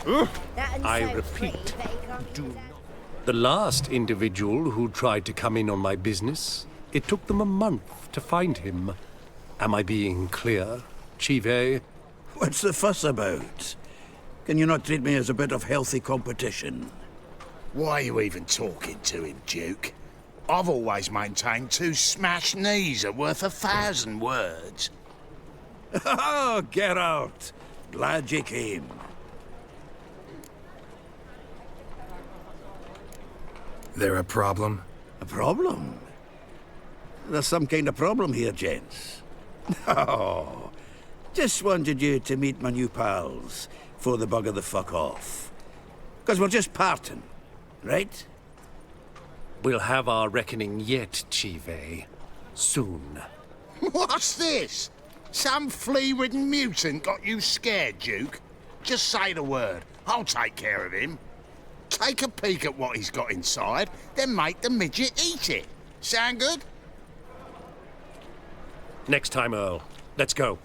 I repeat, do not. The last individual who tried to come in on my business, it took them a month to find him. Am I being clear, Chive? What's the fuss about? Can you not treat me as a bit of healthy competition? Why are you even talking to him, Duke? I've always maintained 2 smashed knees are worth 1,000 words. Oh, get out! Glad you came. There a problem? A problem? There's some kind of problem here, gents. Oh, just wanted you to meet my new pals before they bugger the fuck off. Because we're just parting, right? We'll have our reckoning yet, Chive. Soon. What's this? Some flea-ridden mutant got you scared, Duke? Just say the word. I'll take care of him. Take a peek at what he's got inside, then make the midget eat it. Sound good? Next time, Earl. Let's go.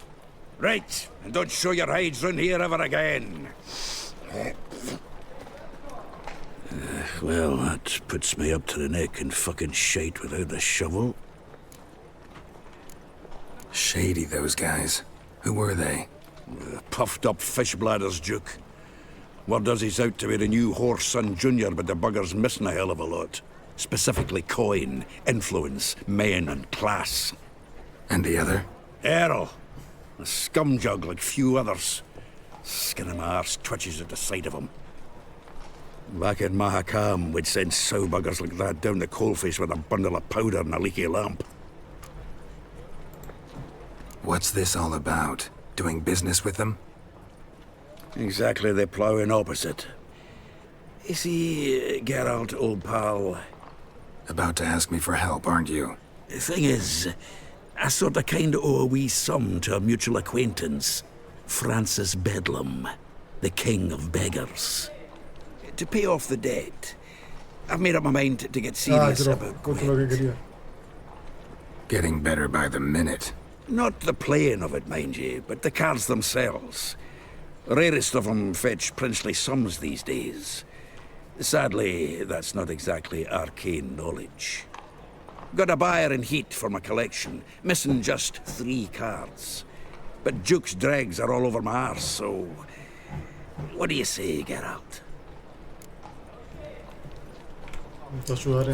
Right, and don't show your hides round here ever again. Well, that puts me up to the neck in fucking shite without a shovel. Shady, those guys. Who were they? Puffed up fish bladders, Duke. Word does he's out to be the new Horse Son Jr., but the bugger's missing a hell of a lot. Specifically coin, influence, men, and class. And the other? Errol. A scumjug like few others. Skin of my arse twitches at the sight of him. Back in Mahakam, we'd send sow buggers like that down the coalface with a bundle of powder and a leaky lamp. What's this all about? Doing business with them? Exactly the ploughing opposite. You see, Geralt, old pal... About to ask me for help, aren't you? The thing is, I sort of kinda owe a wee sum to a mutual acquaintance. Francis Bedlam, the king of beggars. To pay off the debt, I've made up my mind to get serious about Gwynt. Getting better by the minute. Not the playing of it, mind you, but the cards themselves. Rarest of them fetch princely sums these days. Sadly, that's not exactly arcane knowledge. Got a buyer in heat for my collection, missing just 3 cards. But Duke's dregs are all over my arse, so... What do you say, Geralt?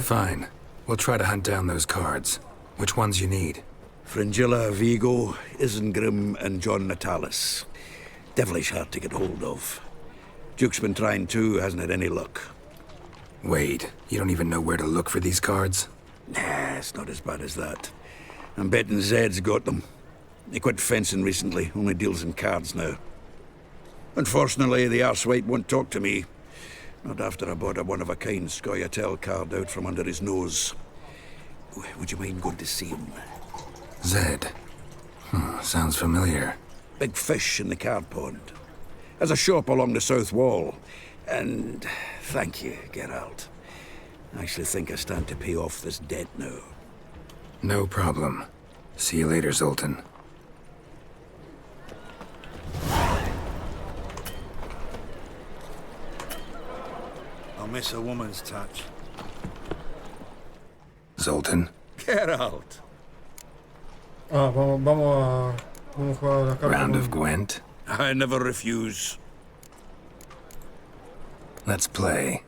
Fine. We'll try to hunt down those cards. Which ones you need? Fringilla, Vigo, Isengrim, and John Natalis. Devilish hard to get hold of. Duke's been trying too, hasn't had any luck. Wait, you don't even know where to look for these cards? Nah, it's not as bad as that. I'm betting Zed's got them. He quit fencing recently, only deals in cards now. Unfortunately, the arsewite won't talk to me. Not after I bought a one-of-a-kind Scoia'tael card out from under his nose. Would you mind going to see him? Zed. Sounds familiar. Big fish in the card pond. Has a shop along the south wall. And thank you, Geralt. I actually think I stand to pay off this debt now. No problem. See you later, Zoltan. I'll miss a woman's touch. Zoltan? Geralt! Vamos a jugar la carta. Round of Gwynt? I never refuse. Let's play.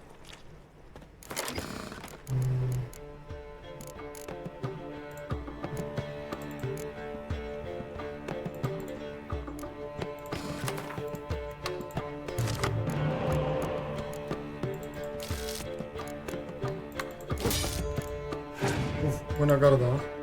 Buena carta, ¿no?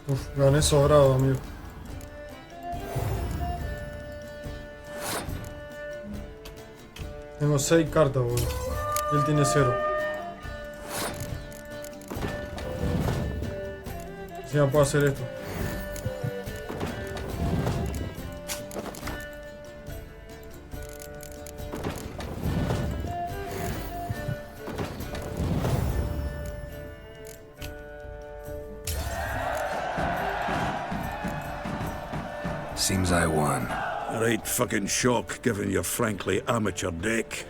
Uf, gané sobrado, amigo. Tengo 6 cartas, boludo. Y él tiene 0. Si me puedo hacer esto. Seems I won. Right fucking shock, given your frankly amateur deck.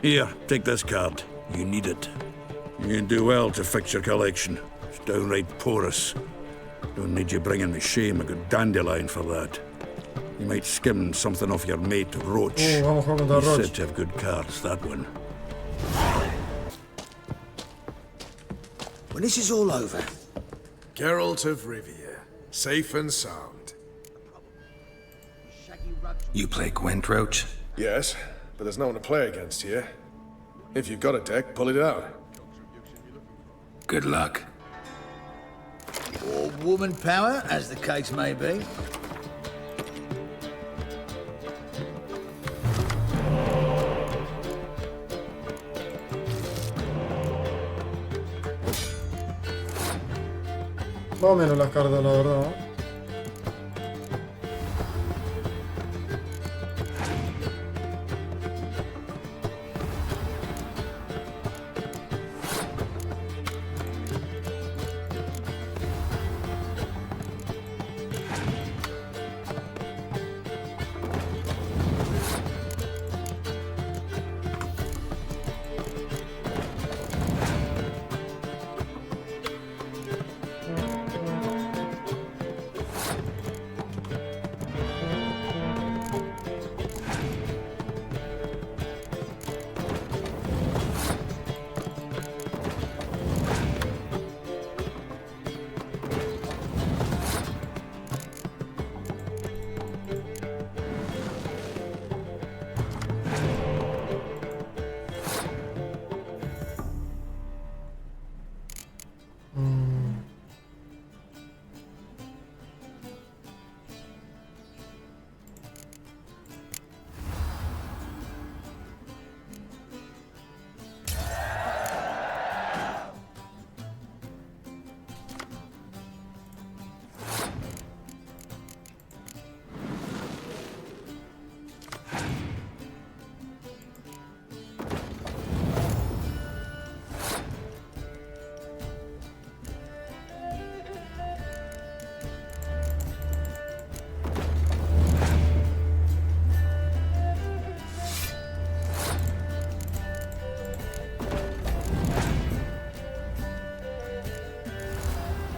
Here, take this card. You need it. You do well to fix your collection. It's downright porous. Don't need you bringing me shame. A good dandelion for that. You might skim something off your mate, Roach. Vamos a jugar contra He's Roach. said to have good cards, that one. When this is all over, Geralt of Rivia, safe and sound. You play Gwynt, Roach? Yes, but there's no one to play against here. If you've got a deck, pull it out. Good luck. or woman power, as the case may be. Más o menos las cartas, la verdad, ¿no?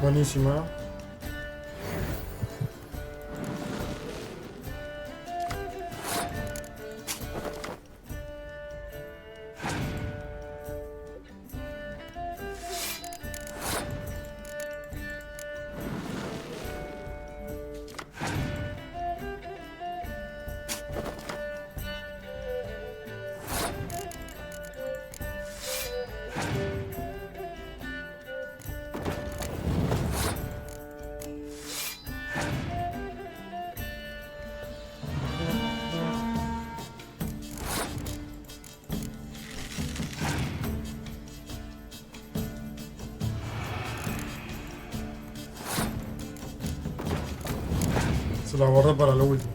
Buenísima. Se la guardo para lo último.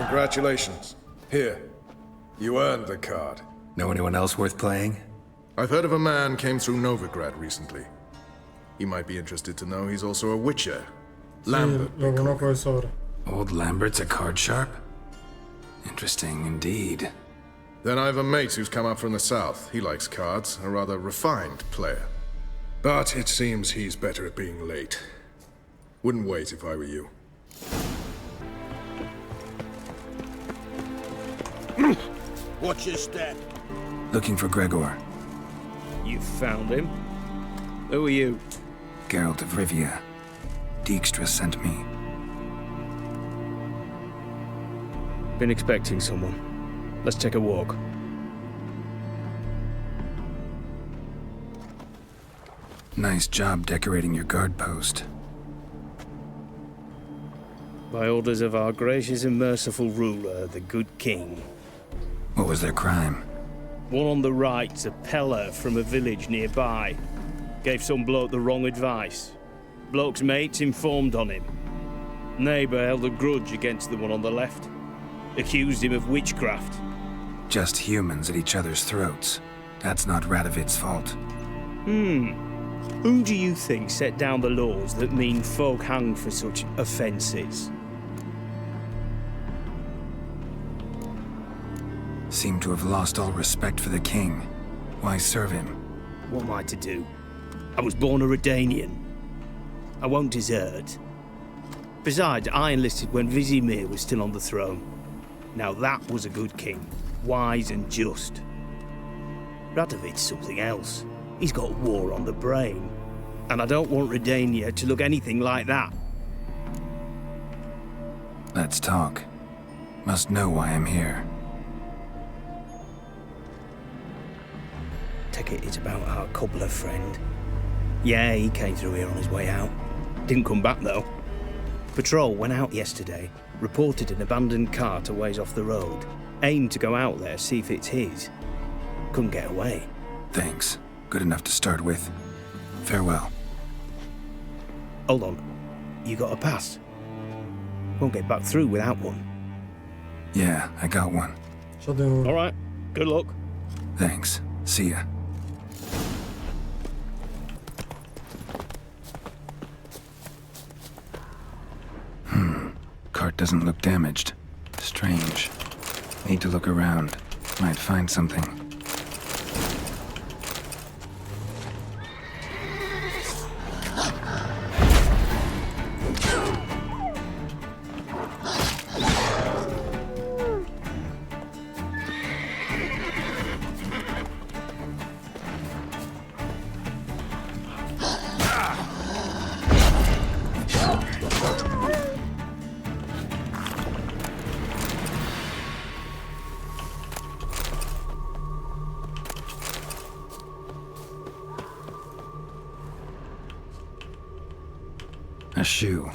Congratulations. Here. You earned the card. Know anyone else worth playing? I've heard of a man came through Novigrad recently. You might be interested to know he's also a witcher. Lambert. Lo conozco de sobra. Old Lambert's a card sharp? Interesting indeed. Then I have a mate who's come up from the south. He likes cards, a rather refined player. But it seems he's better at being late. Wouldn't wait if I were you. Watch your step. Looking for Gregor. You found him? Who are you? Geralt of Rivia. Dijkstra sent me. Been expecting someone. Let's take a walk. Nice job decorating your guard post. By orders of our gracious and merciful ruler, the good king. What was their crime? One on the right's a peller from a village nearby. Gave some bloke the wrong advice. Bloke's mates informed on him. Neighbour held a grudge against the one on the left. Accused him of witchcraft. Just humans at each other's throats. That's not Radovid's fault. Who do you think set down the laws that mean folk hanged for such offences? Seem to have lost all respect for the king. Why serve him? What am I to do? I was born a Redanian. I won't desert. Besides, I enlisted when Vizimir was still on the throne. Now that was a good king, wise and just. Radovid's something else. He's got war on the brain. And I don't want Redania to look anything like that. Let's talk. Must know why I'm here. Take it it's about our cobbler friend. Yeah, he came through here on his way out. Didn't come back though. Patrol went out yesterday, reported an abandoned cart a ways off the road. Aimed to go out there, see if it's his. Couldn't get away. Thanks. Good enough to start with. Farewell. Hold on. You got a pass? Won't get back through without one. Yeah, I got one. Yo tengo. All right. Good luck. Thanks. See ya. Cart doesn't look damaged. Strange. Need to look around. Might find something. A shoe.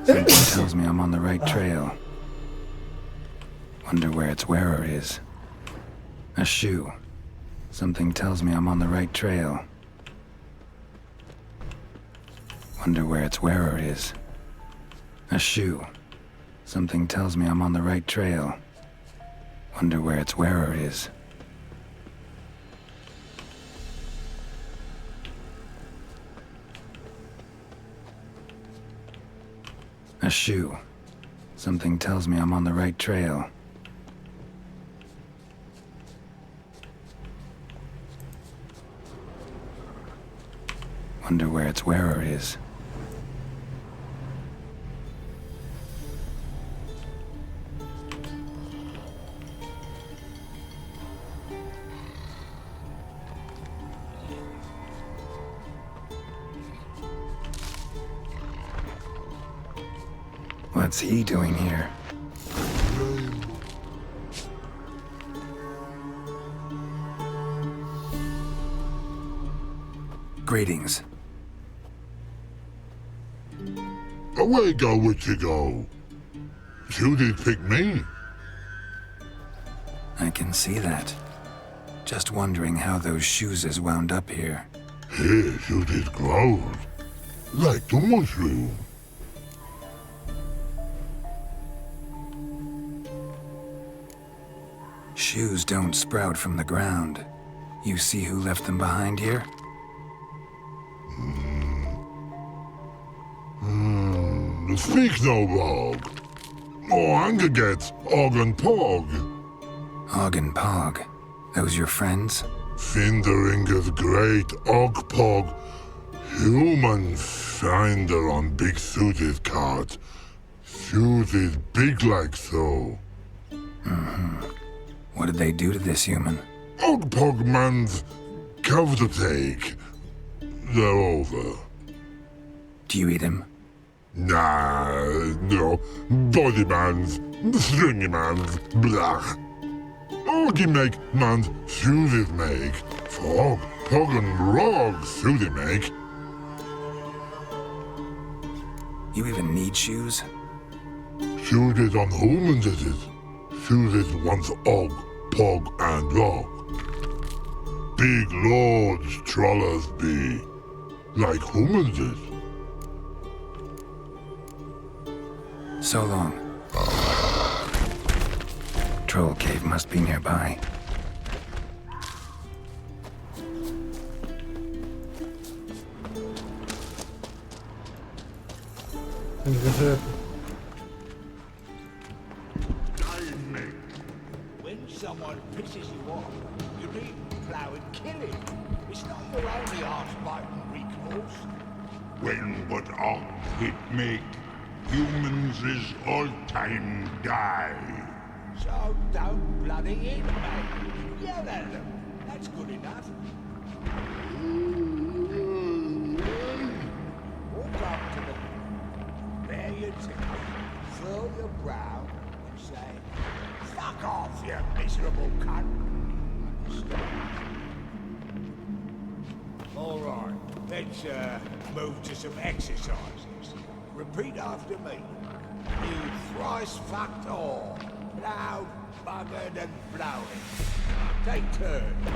Something tells me I'm on the right trail. Wonder where its wearer is. A shoe. Something tells me I'm on the right trail. Wonder where its wearer is. A shoe. Something tells me I'm on the right trail. Wonder where its wearer is. A shoe. Something tells me I'm on the right trail. Wonder where its wearer is. What's he doing here? Greetings. Away go with you go. You did pick me. I can see that. Just wondering how those shoes is wound up here. Here you did grow. Like the mushroom. Shoes don't sprout from the ground. You see who left them behind here? Speak no, Bog. Oh, anger gets Og and Pog. Og and Pog. Those your friends? Finderinger's great Og Pog. Human finder on big suited cart. Suited big like so. What did they do to this human? Og Pog man's cover to take. They're over. Do you eat him? Nah, no. Body man's, stringy man's, blah. Oggy make man's suited make. Fog, Pog and Rog suited make. You even need shoes? Suited on humans is it. Suited once Og, Pog and Rog. Big lords trollers be. Like humans is. So long. Troll cave must be nearby. Tiene que ser esto. When someone pisses you off, you need to plow and kill him. It's not your only arse-biting recourse. When what Og hit make, humans is all time die. So don't bloody hit, mate. Yell at them. That's good enough. Walk up to them. Bare your teeth. Furl your brow and say, "Fuck off, you miserable cunt." All right, let's move to some exercises. Repeat after me. You thrice fucked all. Loud, buggered and blowing. Take turns.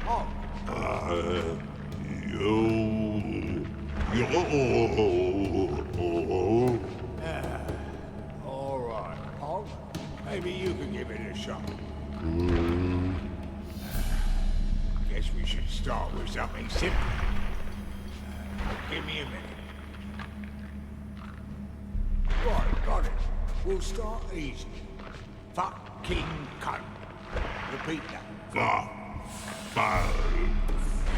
On. All right, Pog. Maybe you can give it a shot. Guess we should start with something simple. Give me a minute. Right, got it. We'll start easy. Fucking cunt. Repeat that.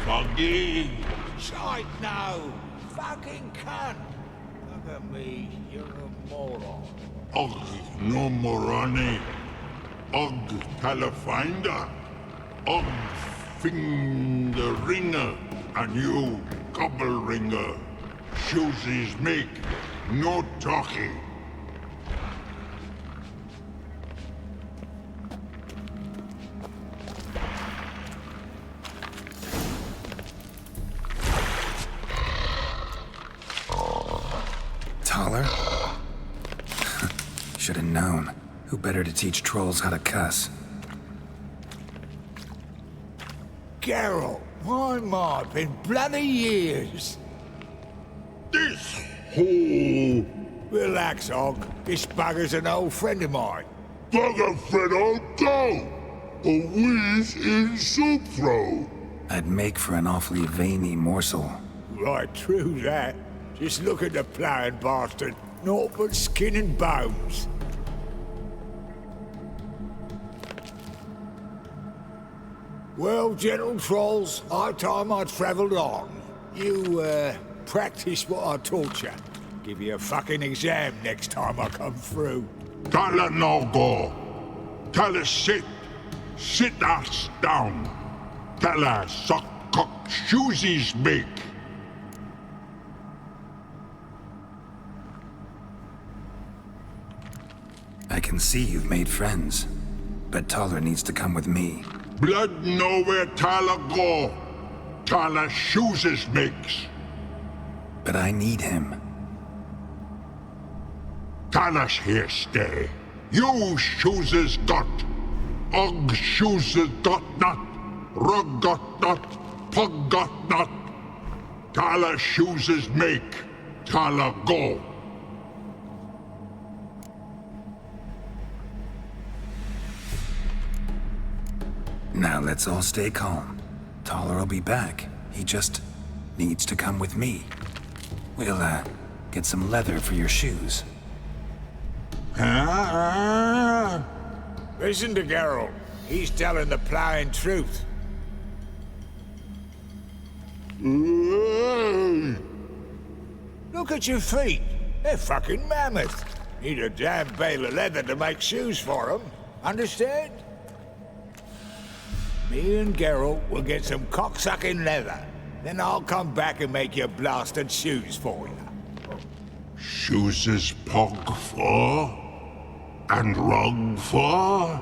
Foggy. Shite, no. Fucking cunt. Look at me. You're a moron. Og no moroni. Og telefinder. Og finger ringer. And you gobble ringer. Shoesies make. No talking. Taller? Should have known. Who better to teach trolls how to cuss? Geralt, my, been bloody years. This whole Relax, Og. This bugger's an old friend of mine. bugger Fredo go. A whiz in soup throw. I'd make for an awfully veiny morsel. Right, true that. Just look at the ploughing bastard. Naught but skin and bones. Well, gentle trolls, high time I travelled on. You, practice what I taught you. Give you a fucking exam next time I come through. Tala no go. Tala sit. Sit us down. Tala suck cock shoesies make. I can see you've made friends. But Taller needs to come with me. Blood know where Tala go. Tala shoesies makes. But I need him. Tala's here stay. You shoeses got. Og shoeses got not. Rug got not. Pug got not. Tala shoeses make. Tala go. Now let's all stay calm. Taller will be back. He just needs to come with me. We'll, get some leather for your shoes. Listen to Geralt. He's telling the plowing truth. Look at your feet. They're fucking mammoth. Need a damn bale of leather to make shoes for them. Understand? Me and Geralt will get some cocksucking leather. Then I'll come back and make your blasted shoes for you. Shoes is pog for? And rug for?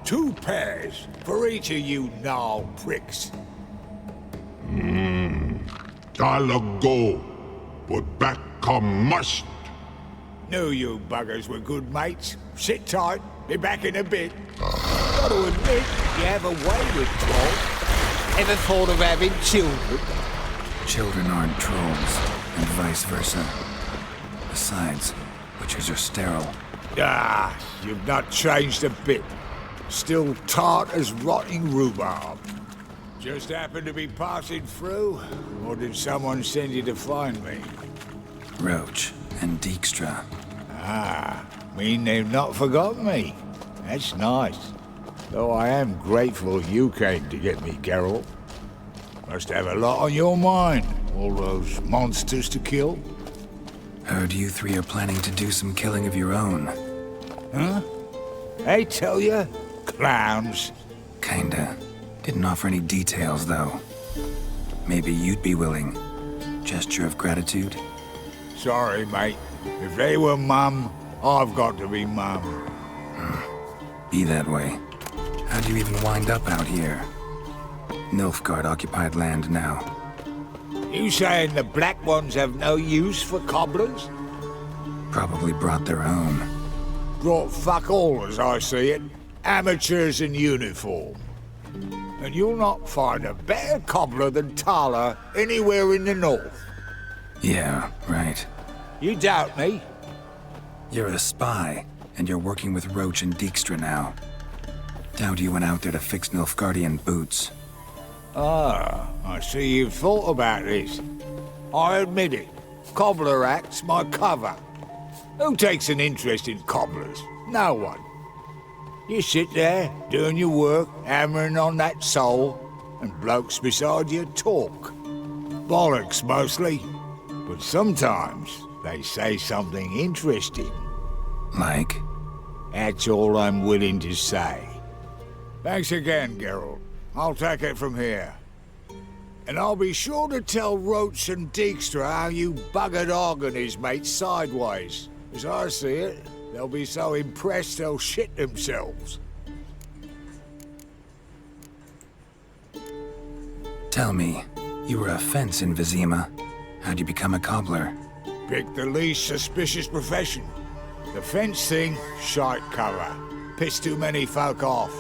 2 pairs for each of you gnarl pricks. I'll go, but back come must. Knew you buggers were good mates. Sit tight, be back in a bit. Gotta admit, you have a way with trolls. Ever thought of having children? Children aren't trolls, and vice versa. Besides, witches are sterile. Ah, you've not changed a bit. Still tart as rotting rhubarb. Just happened to be passing through? Or did someone send you to find me? Roach and Dijkstra. Ah, mean they've not forgotten me. That's nice. Though I am grateful you came to get me, Geralt. Must have a lot on your mind, all those monsters to kill. Heard you 3 are planning to do some killing of your own. Huh? I tell you, clowns. Kinda. Didn't offer any details, though. Maybe you'd be willing. Gesture of gratitude? Sorry, mate. If they were mum, I've got to be mum. Be that way. How'd you even wind up out here? Nilfgaard-occupied land now. You saying the Black Ones have no use for cobblers? Probably brought their own. Brought fuck all, as I see it. Amateurs in uniform. And you'll not find a better cobbler than Tala anywhere in the north. Yeah, right. You doubt me? You're a spy, and you're working with Roach and Dijkstra now. Doubt you went out there to fix Nilfgaardian boots. Ah, I see you've thought about this. I admit it. Cobbler act's my cover. Who takes an interest in cobblers? No one. You sit there, doing your work, hammering on that sole, and blokes beside you talk. Bollocks, mostly. But sometimes they say something interesting. Like? That's all I'm willing to say. Thanks again, Geralt. I'll take it from here. And I'll be sure to tell Roach and Dijkstra how you buggered Og and his mates sideways. As I see it, they'll be so impressed they'll shit themselves. Tell me, you were a fence in Vizima. How'd you become a cobbler? Pick the least suspicious profession. The fence thing, shite cover. Pissed too many folk off.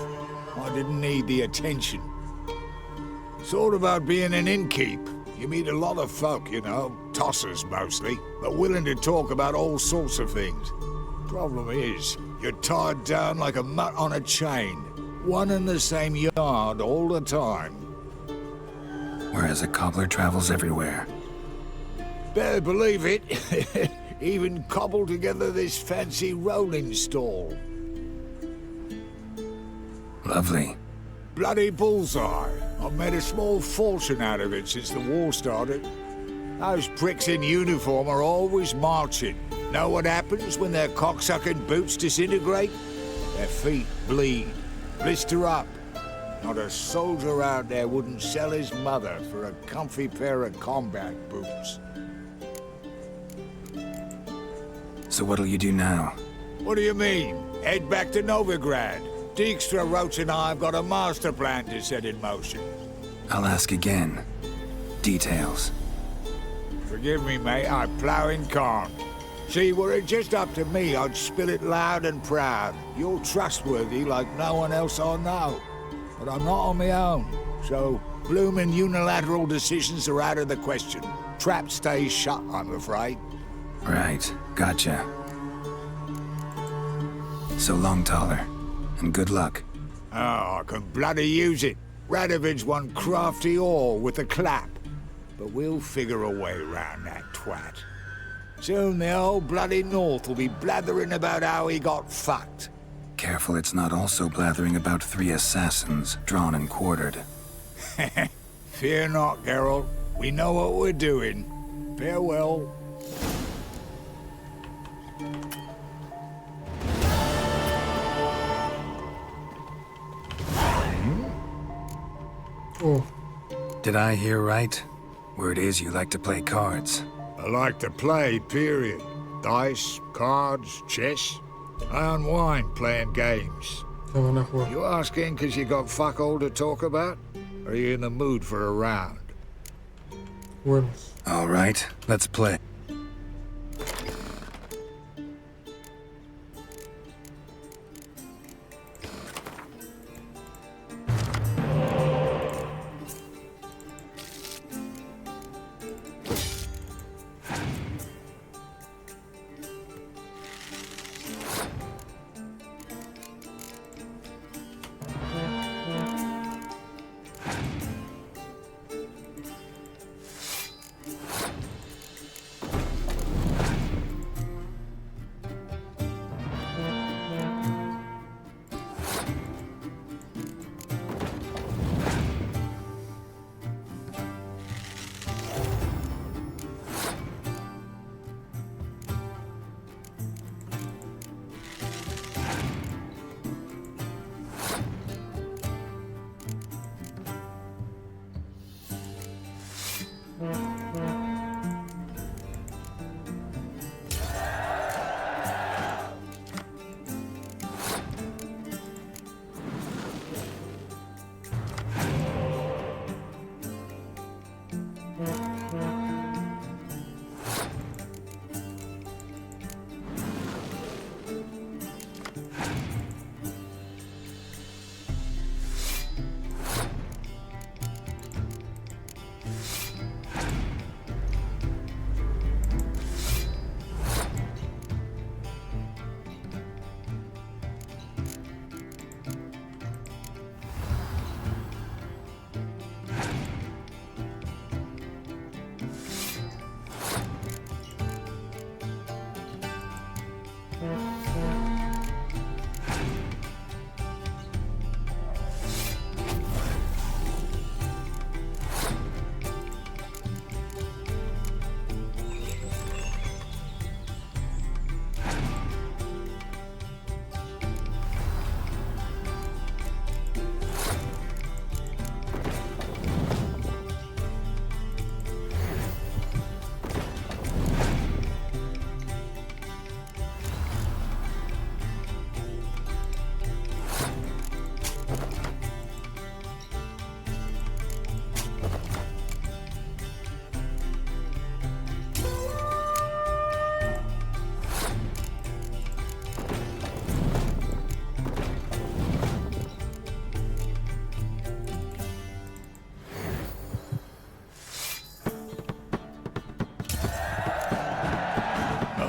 I didn't need the attention. It's all about being an innkeep. You meet a lot of folk, you know, tossers mostly, but willing to talk about all sorts of things. Problem is, you're tied down like a mutt on a chain. One and the same yard all the time. Whereas a cobbler travels everywhere. Better believe it. Even cobbled together this fancy rolling stall. Lovely. Bloody bullseye. I've made a small fortune out of it since the war started. Those pricks in uniform are always marching. Know what happens when their cocksucking boots disintegrate? Their feet bleed, blister up. Not a soldier out there wouldn't sell his mother for a comfy pair of combat boots. So what'll you do now? What do you mean? Head back to Novigrad. Dijkstra, Roach and I have got a master plan to set in motion. I'll ask again. Details. Forgive me, mate, I plough in calm. See, were it just up to me, I'd spill it loud and proud. You're trustworthy like no one else I know. But I'm not on my own, so bloomin' unilateral decisions are out of the question. Trap stays shut, I'm afraid. Right, gotcha. So long, Taller, and good luck. Oh, I can bloody use it. Radovid's one crafty whore with a clap. But we'll figure a way round that twat. Soon the whole bloody North will be blathering about how he got fucked. Careful it's not also blathering about 3 assassins, drawn and quartered. Fear not, Geralt. We know what we're doing. Farewell. Oh, Did I hear right? Word is you like to play cards. I like to play, period. Dice, cards, chess. I unwind playing games. se van a jugar. You asking because you got fuck all to talk about? Or are you in the mood for a round? Juguemos. All right, let's play.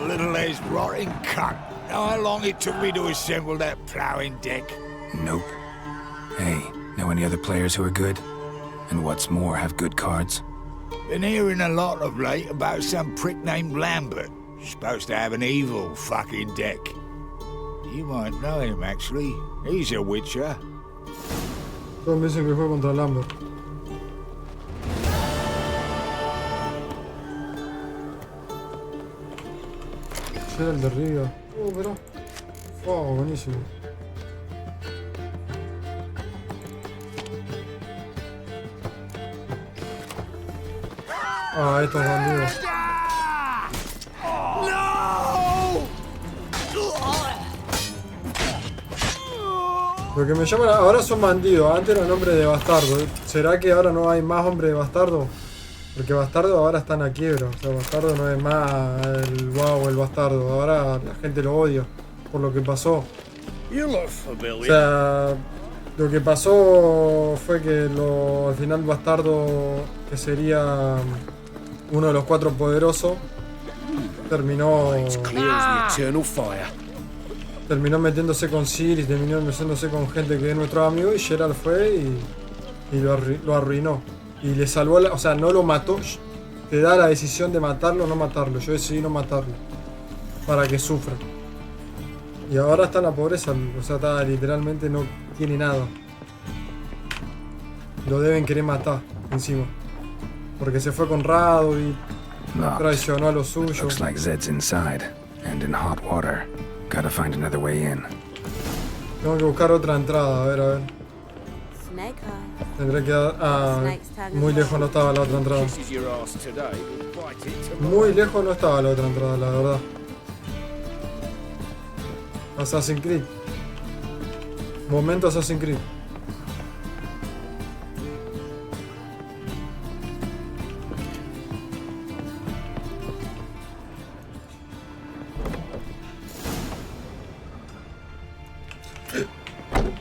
Little-aged rotting cunt. Know how long it took me to assemble that ploughing deck? Nope. Hey, know any other players who are good? And what's more, have good cards? Been hearing a lot of late about some prick named Lambert. Supposed to have an evil fucking deck. You might know him, actually. He's a witcher. Todos me dicen que juego contra Lambert. Era el de arriba. Pero. Oh, buenísimo. Ah, estos bandidos. Lo que me llaman ahora son bandidos. Antes eran hombres de bastardo. ¿Será que ahora no hay más hombres de bastardo? Porque bastardo ahora está en la quiebra. O sea, bastardo no es más el guau, el bastardo. Ahora la gente lo odia por lo que pasó. O sea, lo que pasó fue que al final bastardo, que sería uno de los 4 poderosos, terminó terminó metiéndose con Sir y terminó metiéndose con gente que es nuestro amigo y Geralt fue y lo arruinó. Y le salvó, o sea, no lo mató. Te da la decisión de matarlo o no matarlo. Yo decidí no matarlo. Para que sufra. Y ahora está en la pobreza. O sea, está, literalmente no tiene nada. Lo deben querer matar encima. Porque se fue con Rado y traicionó a los suyos. Looks like Zed's inside and in hot water. Gotta find another way in. Tengo que buscar otra entrada, a ver. Tendré que dar... Ah, muy lejos no estaba la otra entrada. Muy lejos no estaba la otra entrada, la verdad. Assassin's Creed. Momento Assassin's Creed.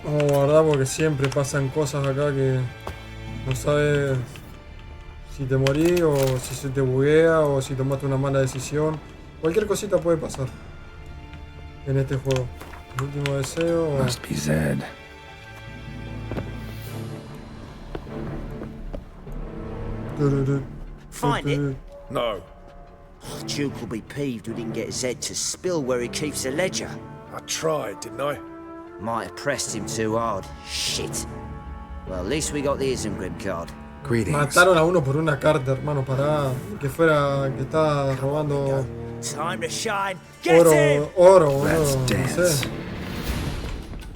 Vamos a guardar porque siempre pasan cosas acá que no sabes si te morís o si se te buguea o si tomaste una mala decisión. Cualquier cosita puede pasar en este juego. El último deseo. Must be Zed. Find it? No. Duke will be peeved we didn't get Zed to spill where he keeps the ledger. I tried, didn't I? Might have pressed him too hard. Shit. Well, at least we got the Isengrim card. Greetings. Mataron a uno por una carta, hermano, para que fuera que estaba robando Time to shine. Get him! oro, boludo. Let's No dance. sé.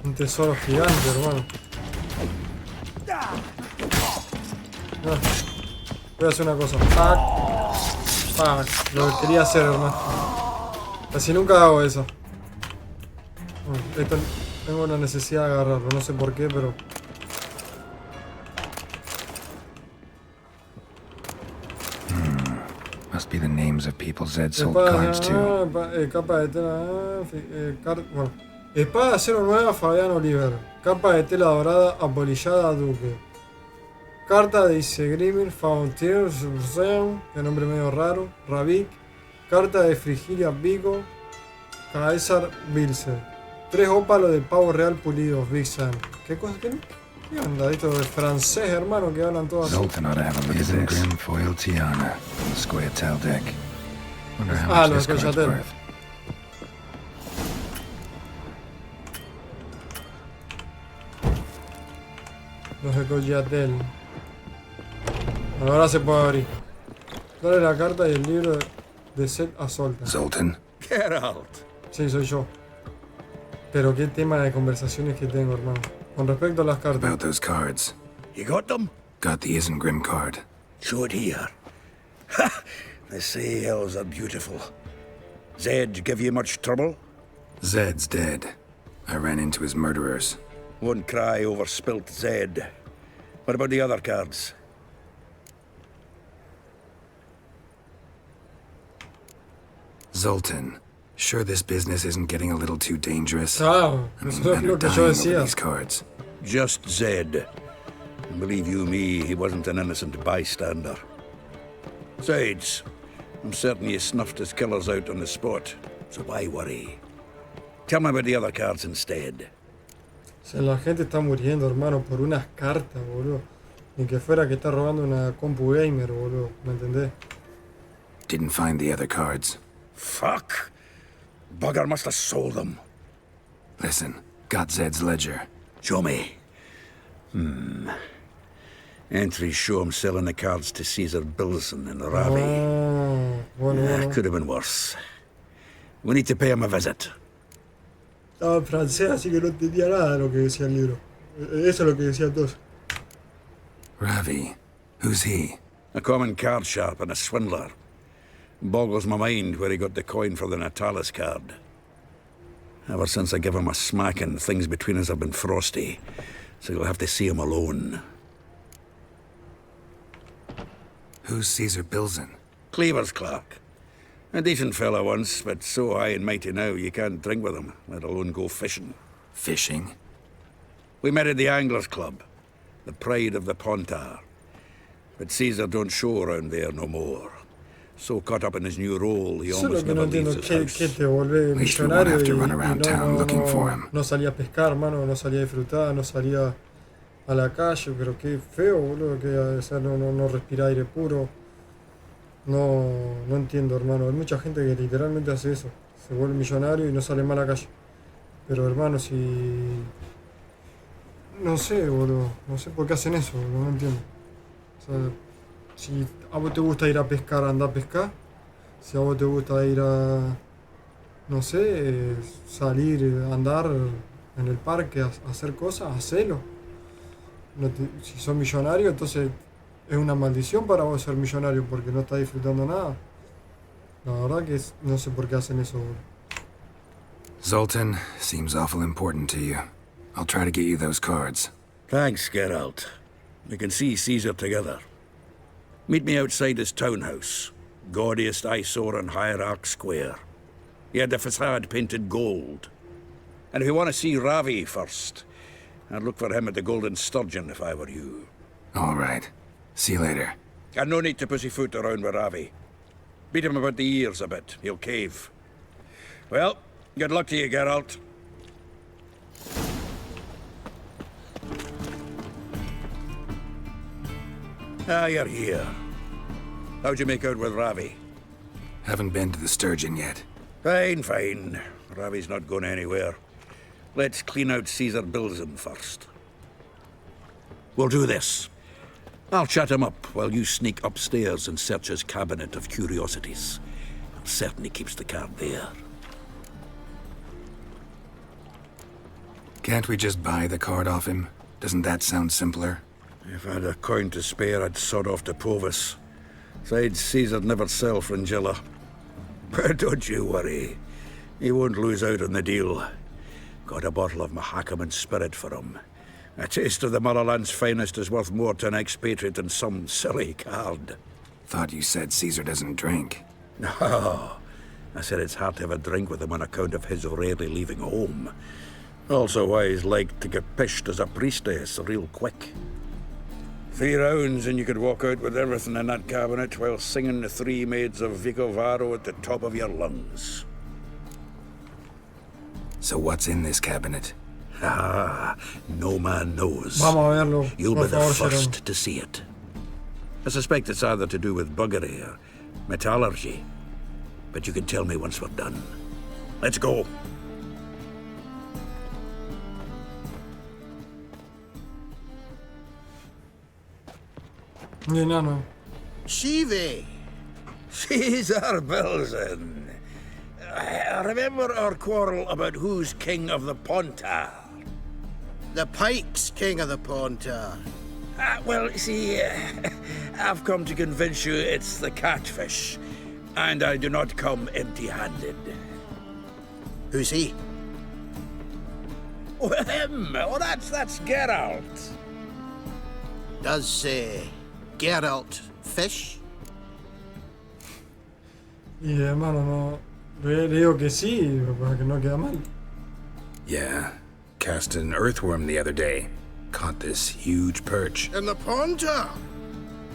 Un tesoro gigante, hermano. No. Voy a hacer una cosa. Lo que quería hacer, hermano. Casi nunca hago eso. Esto tengo una necesidad de agarrarlo, no sé por qué, pero... Must be the names of people Zed sold cards to. Capa de tela... bueno. Espada de acero nueva, Fabián Oliver. Capa de tela dorada, apolillada, Duque. Carta de Isengrim, Fauntier, que nombre medio raro. Ravik. Carta de Frigilia Vigo. Caesar Bilse. 3 ópalos de pavo real pulidos, Big Sam. ¿Qué cosa tiene? ¿Qué onda? Esto de francés, hermano, que hablan todas así. Zoltan ought to have a look at this. Isengrim foil Tiana on the Scoia'tael deck. Wonder how much los this card's Scoia'tael. worth. Los de Scoia'tael. Bueno, ahora se puede abrir. Dale la carta y el libro de Zed a Zoltan. Zoltan? Geralt. Sí, soy yo. Pero qué tema de conversaciones que tengo, hermano. Con respecto a las cartas. About those cards. You got them? Got the Isengrim card. Show it here. Ha! The sea hills are beautiful. Zed give you much trouble? Zed's dead. I ran into his murderers. Won't cry over spilt Zed. What about the other cards? Zoltan, sure this business isn't getting a little too dangerous? Ah, I mean, eso es men lo are que yo dying over decía. these cards. Just Zed. And believe you me, he wasn't an innocent bystander. Besides, I'm certain you snuffed his killers out on the spot, so why worry? Tell me about the other cards instead. O sea, la gente está muriendo, hermano, por unas cartas, boludo. Ni que fuera que está robando una compu gamer, boludo. ¿Me entendés? Didn't find the other cards. Fuck! Bugger must have sold them. Listen, got Zed's ledger. Show me. Entries show him selling the cards to Caesar Bilson in Ravi. Ah, bueno. Could have been worse. We need to pay him a visit. Estaba en francés, así que no entendía nada de lo que decía el libro. Eso es lo que decía entonces. Ravi. Who's he? A common card sharp and a swindler. Boggles my mind where he got the coin for the Natalis card. Ever since I gave him a smacking, things between us have been frosty. So you'll have to see him alone. Who's Caesar Bilson? Cleaver's clerk. A decent fellow once, but so high and mighty now you can't drink with him, let alone go fishing. Fishing? We met at the Anglers Club, the pride of the Pontar. But Caesar don't show around there no more. So caught up in his new role, he Eso es lo almost que no never entiendo. leaves ¿Qué, his qué house. te volvés least we won't millonario have to y run around no, town looking for him. no salía a pescar, mano? No salía a disfrutar, no salía a la calle. Pero qué feo, boludo, que o sea, no respira aire puro. No entiendo, hermano. Hay mucha gente que literalmente hace eso. Se vuelve millonario y no sale más a la calle. Pero, hermano, si... No sé, boludo. No sé por qué hacen eso, boludo. No entiendo. O sea, si a vos te gusta ir a pescar, anda a pescar. Si a vos te gusta ir a... No sé, salir, andar en el parque, a hacer cosas, hacelo. Si sos millonario, entonces es una maldición para vos ser millonario porque no estás disfrutando nada. La verdad que no sé por qué hacen eso, boludo. Zoltan seems awful important to you. I'll try to get you those cards. Thanks, Geralt. We can see Caesar together. Meet me outside his townhouse. Gaudiest eyesore on Hierarch Square. He had the facade painted gold. And if you want to see Ravi first, I'd look for him at the Golden Sturgeon if I were you. All right. See you later. And no need to pussyfoot around with Ravi. Beat him about the ears a bit. He'll cave. Well, good luck to you, Geralt. Ah, you're here. How'd you make out with Ravi? Haven't been to the Sturgeon yet. Fine, fine. Ravi's not going anywhere. Let's clean out Caesar Bilzen first. We'll do this. I'll chat him up while you sneak upstairs and search his cabinet of curiosities. I'm certain he keeps the card there. Can't we just buy the card off him? Doesn't that sound simpler? If I had a coin to spare, I'd sod off to Provis. Besides, Caesar'd never sell Fringilla. But don't you worry. He won't lose out on the deal. Got a bottle of Mahakaman spirit for him. A taste of the motherland's finest is worth more to an expatriate than some silly card. Thought you said Caesar doesn't drink. No. I said it's hard to have a drink with him on account of his rarely leaving home. Also why he's like to get pished as a priestess real quick. 3 rounds and you could walk out with everything in that cabinet while singing the 3 Maids of Vicovaro at the top of your lungs. So what's in this cabinet? Ah, no man knows. Vamos a verlo. You'll Por be the favor, first Sharon. to see it. I suspect it's either to do with buggery or metallurgy. But you can tell me once we're done. Let's go. Y enano. Shivi! Caesar Bilzen. Remember our quarrel about who's king of the Pontar? The Pike's king of the Pontar. Well, see, I've come to convince you it's the catfish. And I do not come empty-handed. Who's he? Oh, him! Oh, that's Geralt. Does, Geralt fish? Y hermano, no. Le digo que sí, para que no queda mal. Yeah. Cast an earthworm the other day. Caught this huge perch. In the Pontar?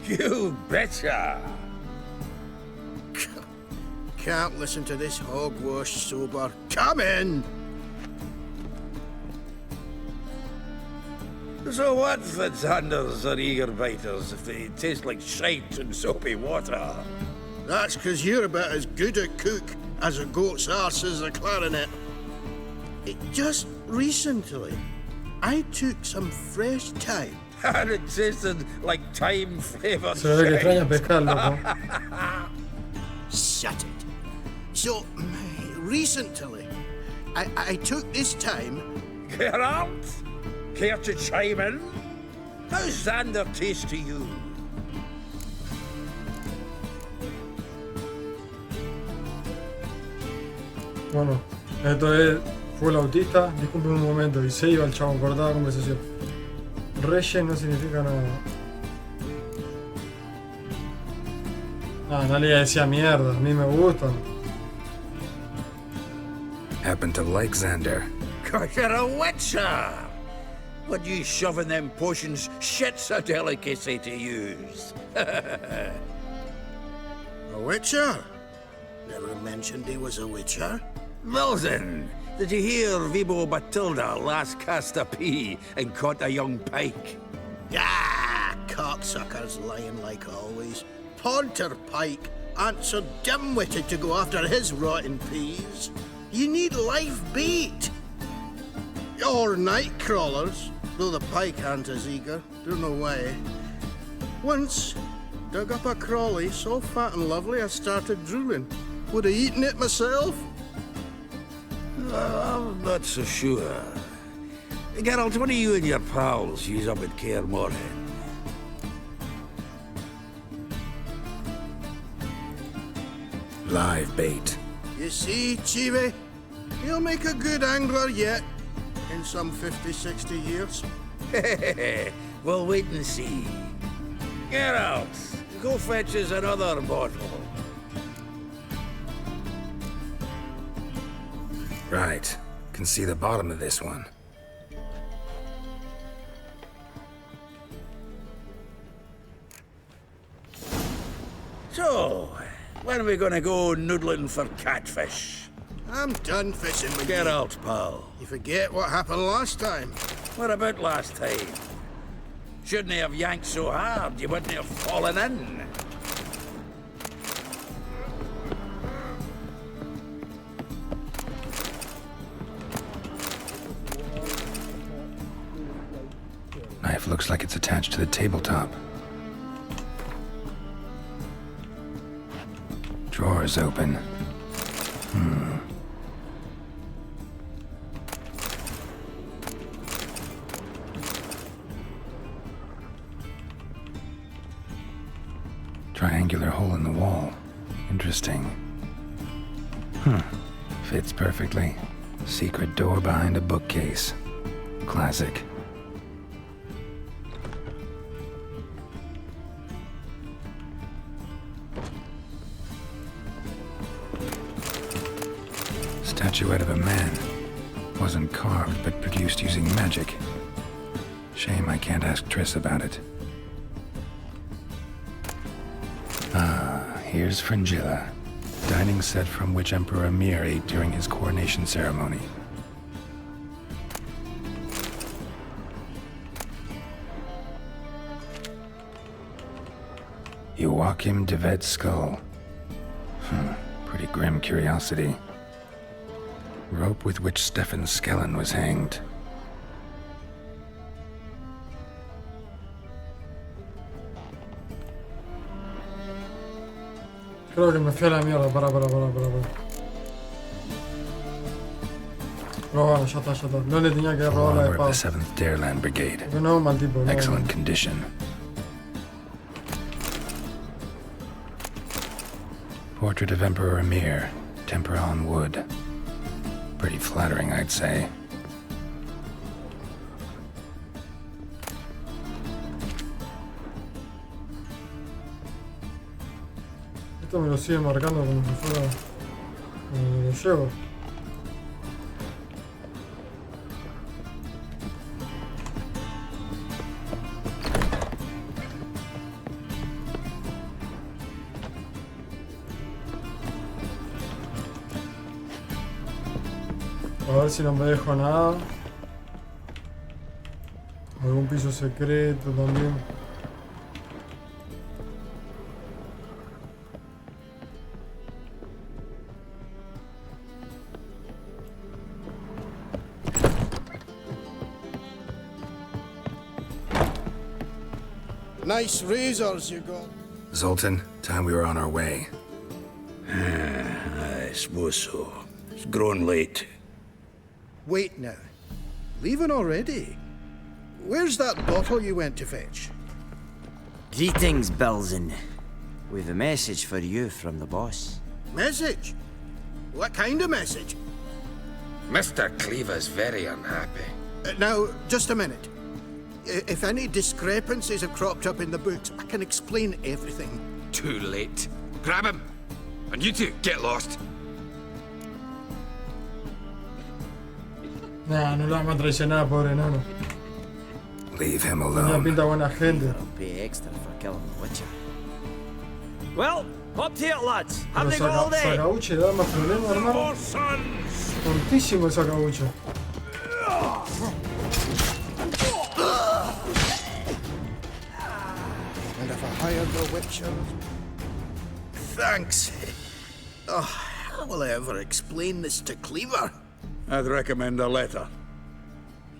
You betcha! Can't listen to this hogwash sober. Come in! So what if the Xanders are eager biters if they taste like shite and soapy water? That's 'cause you're about as good a cook as a goat's arse is a clarinet. Just recently, I took some fresh thyme. And it tasted like thyme-flavored Se ve que extraña shite. pescar, loco. Shut it. So, recently, I took this thyme. Geralt? Care to chime in? How's Xander taste to you? Bueno, esto fue el autista. Disculpen un momento. Y se iba el chavo, cortaba conversación. Reyes no significa nada. No le decía mierda. A mí me gustan. Happen to like Xander. God, you're a witcher! What you shoving them potions? Shit's a delicacy to use. A witcher? Never mentioned he was a witcher. Wilson, did you hear Vibo Batilda last cast a pea and caught a young pike? Ah, cocksuckers lying like always. Ponter Pike ain't so dim-witted to go after his rotten peas. You need live bait. Or night crawlers, though the pike ain't as eager. Don't know why. Once, dug up a crawly so fat and lovely I started drooling. Would have eaten it myself. I'm not so sure. Geralt, what do you and your pals use up at Kaer Morhen? Live bait. You see, Chibi? He'll make a good angler yet. In some 50, 60 years. We'll wait and see. Geralt, go fetch us another bottle. Right. Can see the bottom of this one. So, when are we gonna go noodling for catfish? I'm done fishing with Get you. out, pal. You forget what happened last time. What about last time? Shouldn't he have yanked so hard you wouldn't have fallen in? Knife looks like it's attached to the tabletop. Drawer's open. Triangular hole in the wall. Interesting. Fits perfectly. Secret door behind a bookcase. Classic. Statuette of a man. Wasn't carved, but produced using magic. Shame I can't ask Triss about it. Here's Fringilla, dining set from which Emperor Emir ate during his coronation ceremony. Joachim de Ved's skull. Pretty grim curiosity. Rope with which Stefan Skellen was hanged. Creo que me fui a la mierda, para. No, bueno, ya está. No le tenía que robar la Armor of espada. the 7th Dareland Brigade. Porque no es un mal tipo, no. Excellent condition. Portrait of Emperor Emir, tempera on wood. Pretty flattering, I'd say. Esto me lo sigue marcando como si fuera... lo llevo. A ver si no me dejo nada. Algún piso secreto también. Nice razors you got. Zoltan, time we were on our way. I suppose so. It's grown late. Wait now. Leaving already? Where's that bottle you went to fetch? Greetings, Belzen. We've a message for you from the boss. Message? What kind of message? Mr. Cleaver's very unhappy. Now, just a minute. If any discrepancies have cropped up in the books, I can explain everything. Too late. Grab him! And you two, get lost. Nah, no la vamos a traicionar, pobre enano. Leave him Tenía alone. pinta buena gente. I'll pay extra for killing the Witcher. Well, hop to it, lads. Have Pero they got all day? sacabuche da más problemas, hermano. Tontísimo el sacabuche. And if I hired the Witcher... Thanks. Oh, how will I ever explain this to Cleaver? I'd recommend a letter.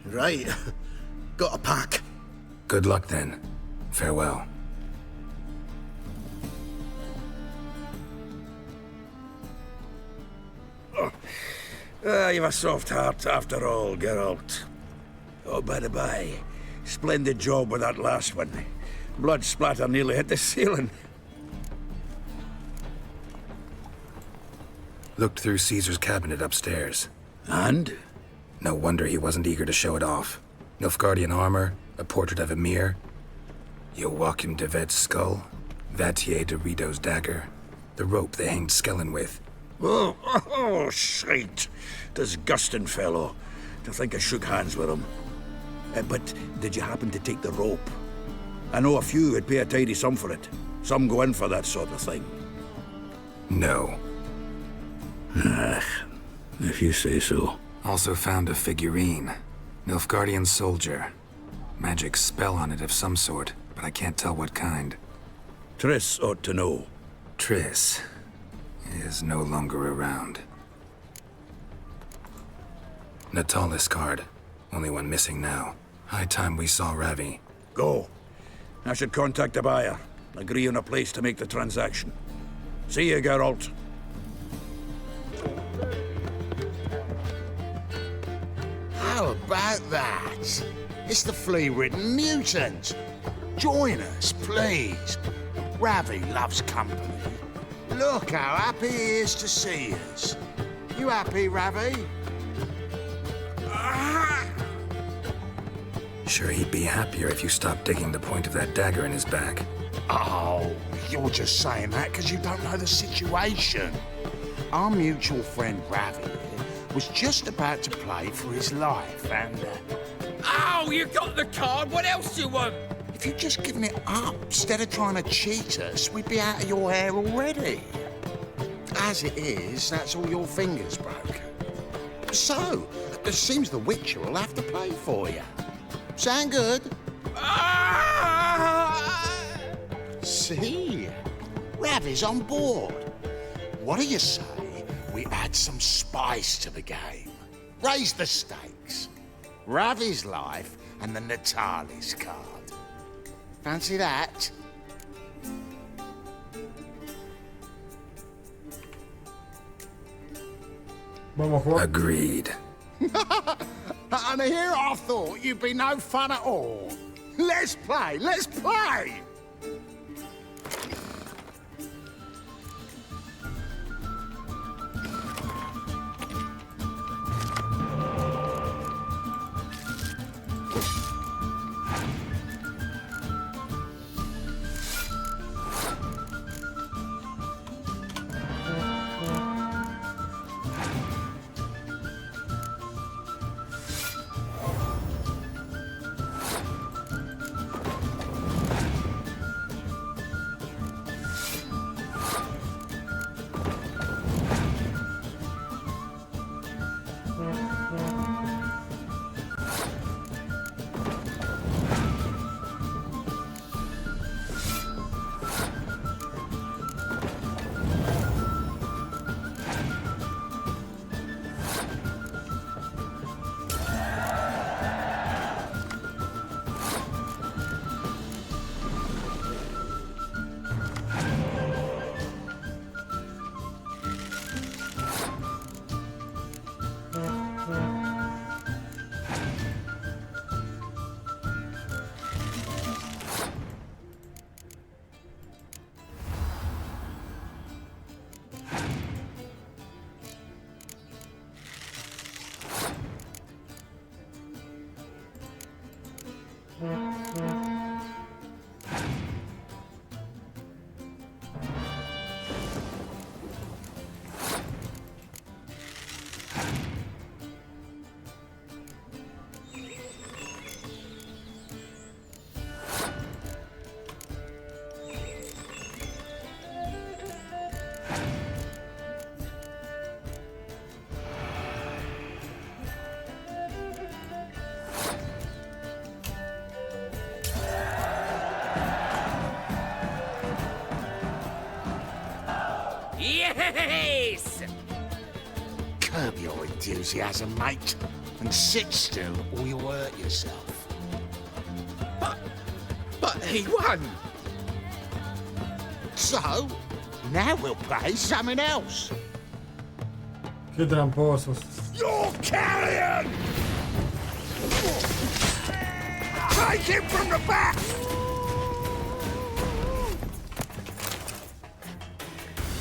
Right. Got a pack. Good luck then. Farewell. You've a soft heart after all, Geralt. Oh, by the by, splendid job with that last one. Blood splatter nearly hit the ceiling. Looked through Caesar's cabinet upstairs. And? No wonder he wasn't eager to show it off. Nilfgaardian armor, a portrait of Emir, Joachim de Vet's skull, Vatier de Rideau's dagger, the rope they hanged Skellen with. Oh, shite. Disgusting fellow. To think I shook hands with him. But did you happen to take the rope? I know a few would pay a tidy sum for it. Some go in for that sort of thing. No. If you say so. Also found a figurine. Nilfgaardian soldier. Magic spell on it of some sort, but I can't tell what kind. Triss ought to know. Triss is no longer around. Natalis card. Only one missing now. High time we saw Ravi. Go. I should contact the buyer. Agree on a place to make the transaction. See you, Geralt. How about that? It's the flea-ridden mutant. Join us, please. Ravi loves company. Look how happy he is to see us. You happy, Ravi? Sure, he'd be happier if you stopped digging the point of that dagger in his back. Oh, you're just saying that because you don't know the situation. Our mutual friend Ravi was just about to play for his life and... Oh, you got the card. What else do you want? If you'd just given it up instead of trying to cheat us, we'd be out of your hair already. As it is, that's all your fingers broke. So, it seems the Witcher will have to play for you. Sound good? See? Ravi's on board. What do you say we add some spice to the game? Raise the stakes. Ravi's life and the Natalis card. Fancy that? Vamos a jugar. Agreed. And here I thought you'd be no fun at all. Let's play, let's play! Yes! Curb your enthusiasm, mate, and sit still or you'll hurt yourself. But he won! So, now we'll play something else. Qué tramposos. You're carrion! Take him from the back!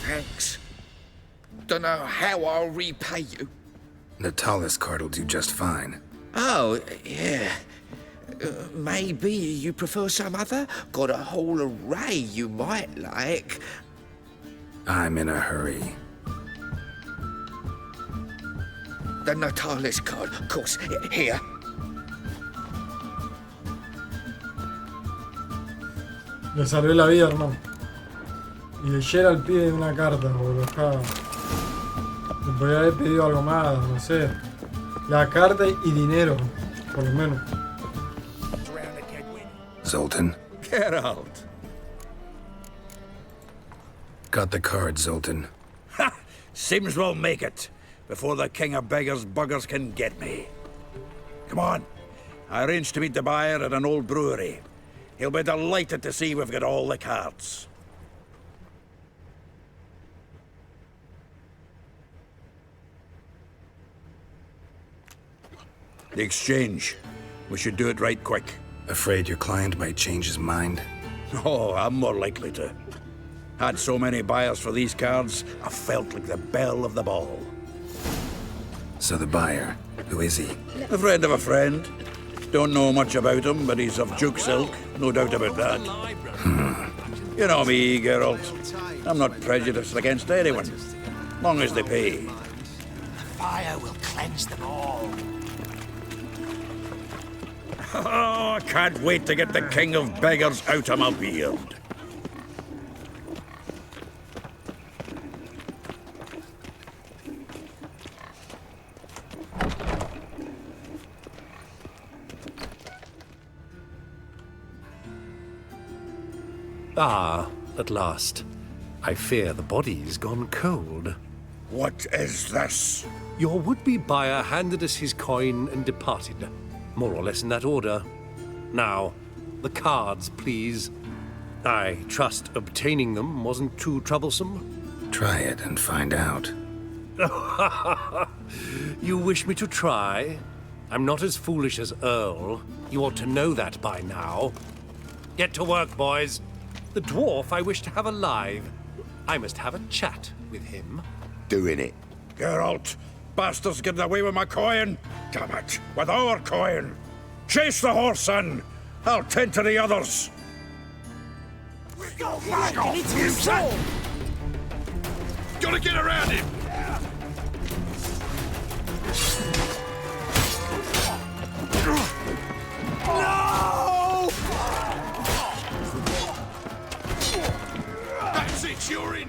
Thanks. Dunno how I'll repay you. Natalis card'll do just fine. Oh, yeah. Maybe you prefer some other? Got a whole array you might like. I'm in a hurry. The Natalis card, of course. Here. Le salvé la vida, hermano. Y el Geralt pide una carta, boludo. Le podría haber pedido algo más, no sé. La carta y dinero, por lo menos. Zoltan? Geralt. Got the card, Zoltan. Ha! Seems we'll make it before the king of beggars buggers can get me. Come on. I arranged to meet the buyer at an old brewery. He'll be delighted to see we've got all the cards. The exchange. We should do it right quick. Afraid your client might change his mind? Oh, I'm more likely to. Had so many buyers for these cards, I felt like the belle of the ball. So the buyer, who is he? A friend of a friend. Don't know much about him, but he's of Duke's ilk, no doubt about that. You know me, Geralt. I'm not prejudiced against anyone, long as they pay. Fire will cleanse them all. Oh, I can't wait to get the king of beggars out of my beard. Ah, at last. I fear the body's gone cold. What is this? Your would-be buyer handed us his coin and departed. More or less in that order. Now, the cards, please. I trust obtaining them wasn't too troublesome? Try it and find out. You wish me to try? I'm not as foolish as Earl. You ought to know that by now. Get to work, boys. The dwarf I wish to have alive. I must have a chat with him. Doing it. Geralt, bastards getting away with my coin. Damn it, with our coin. Chase the horse, son. I'll tend to the others. Gotta get around him! No! That's it, you're in!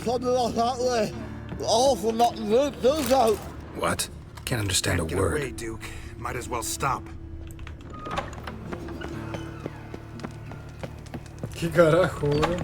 Something like that way. All for not to do so. What? Can't understand a Get word. away, Duke. Might as well stop. ¿Qué carajo, bro?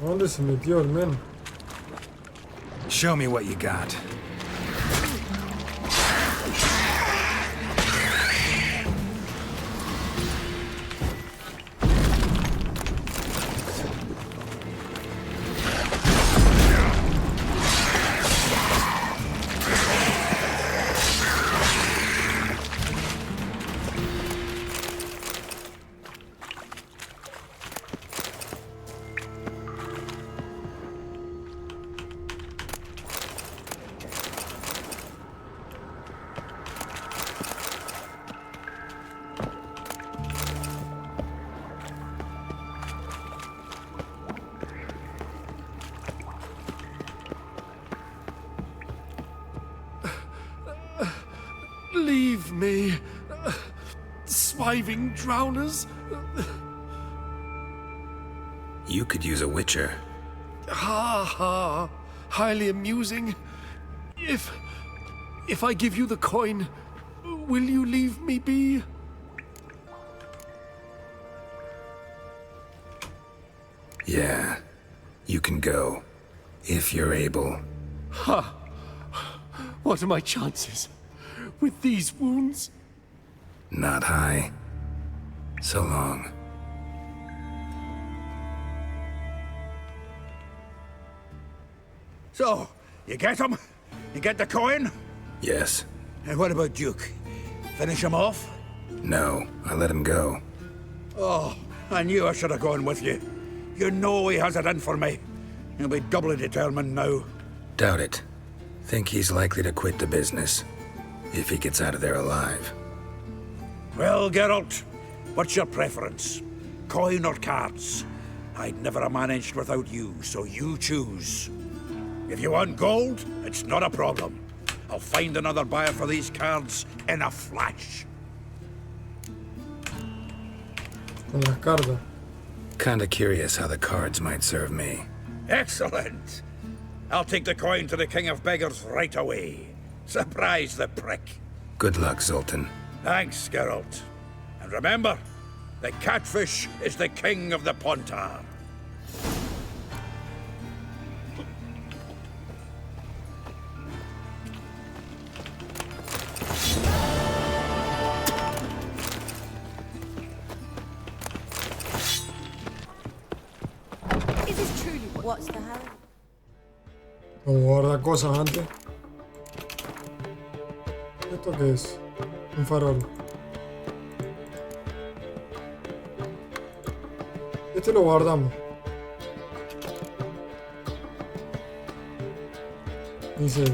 ¿Dónde se metió el men? Show me what you got. conniving drowners. You could use a witcher. Ha ha. Highly amusing. If I give you the coin, will you leave me be? Yeah, you can go. If you're able. Ha! What are my chances with these wounds? Not high. So long. So, you get him? You get the coin? Yes. And what about Duke? Finish him off? No, I let him go. Oh, I knew I should have gone with you. You know he has it in for me. He'll be doubly determined now. Doubt it. Think he's likely to quit the business. If he gets out of there alive. Well, Geralt, what's your preference? Coin or cards? I'd never have managed without you, so you choose. If you want gold, it's not a problem. I'll find another buyer for these cards in a flash. Con las cartas. Kinda curious how the cards might serve me. Excellent. I'll take the coin to the King of Beggars right away. Surprise the prick. Good luck, Zoltan. Thanks, Geralt. And remember, the catfish is the king of the Pontar. Is this truly what's the hell? Como guardar cosas antes. ¿Esto qué es? Un farol. Este lo guardamos. Dice,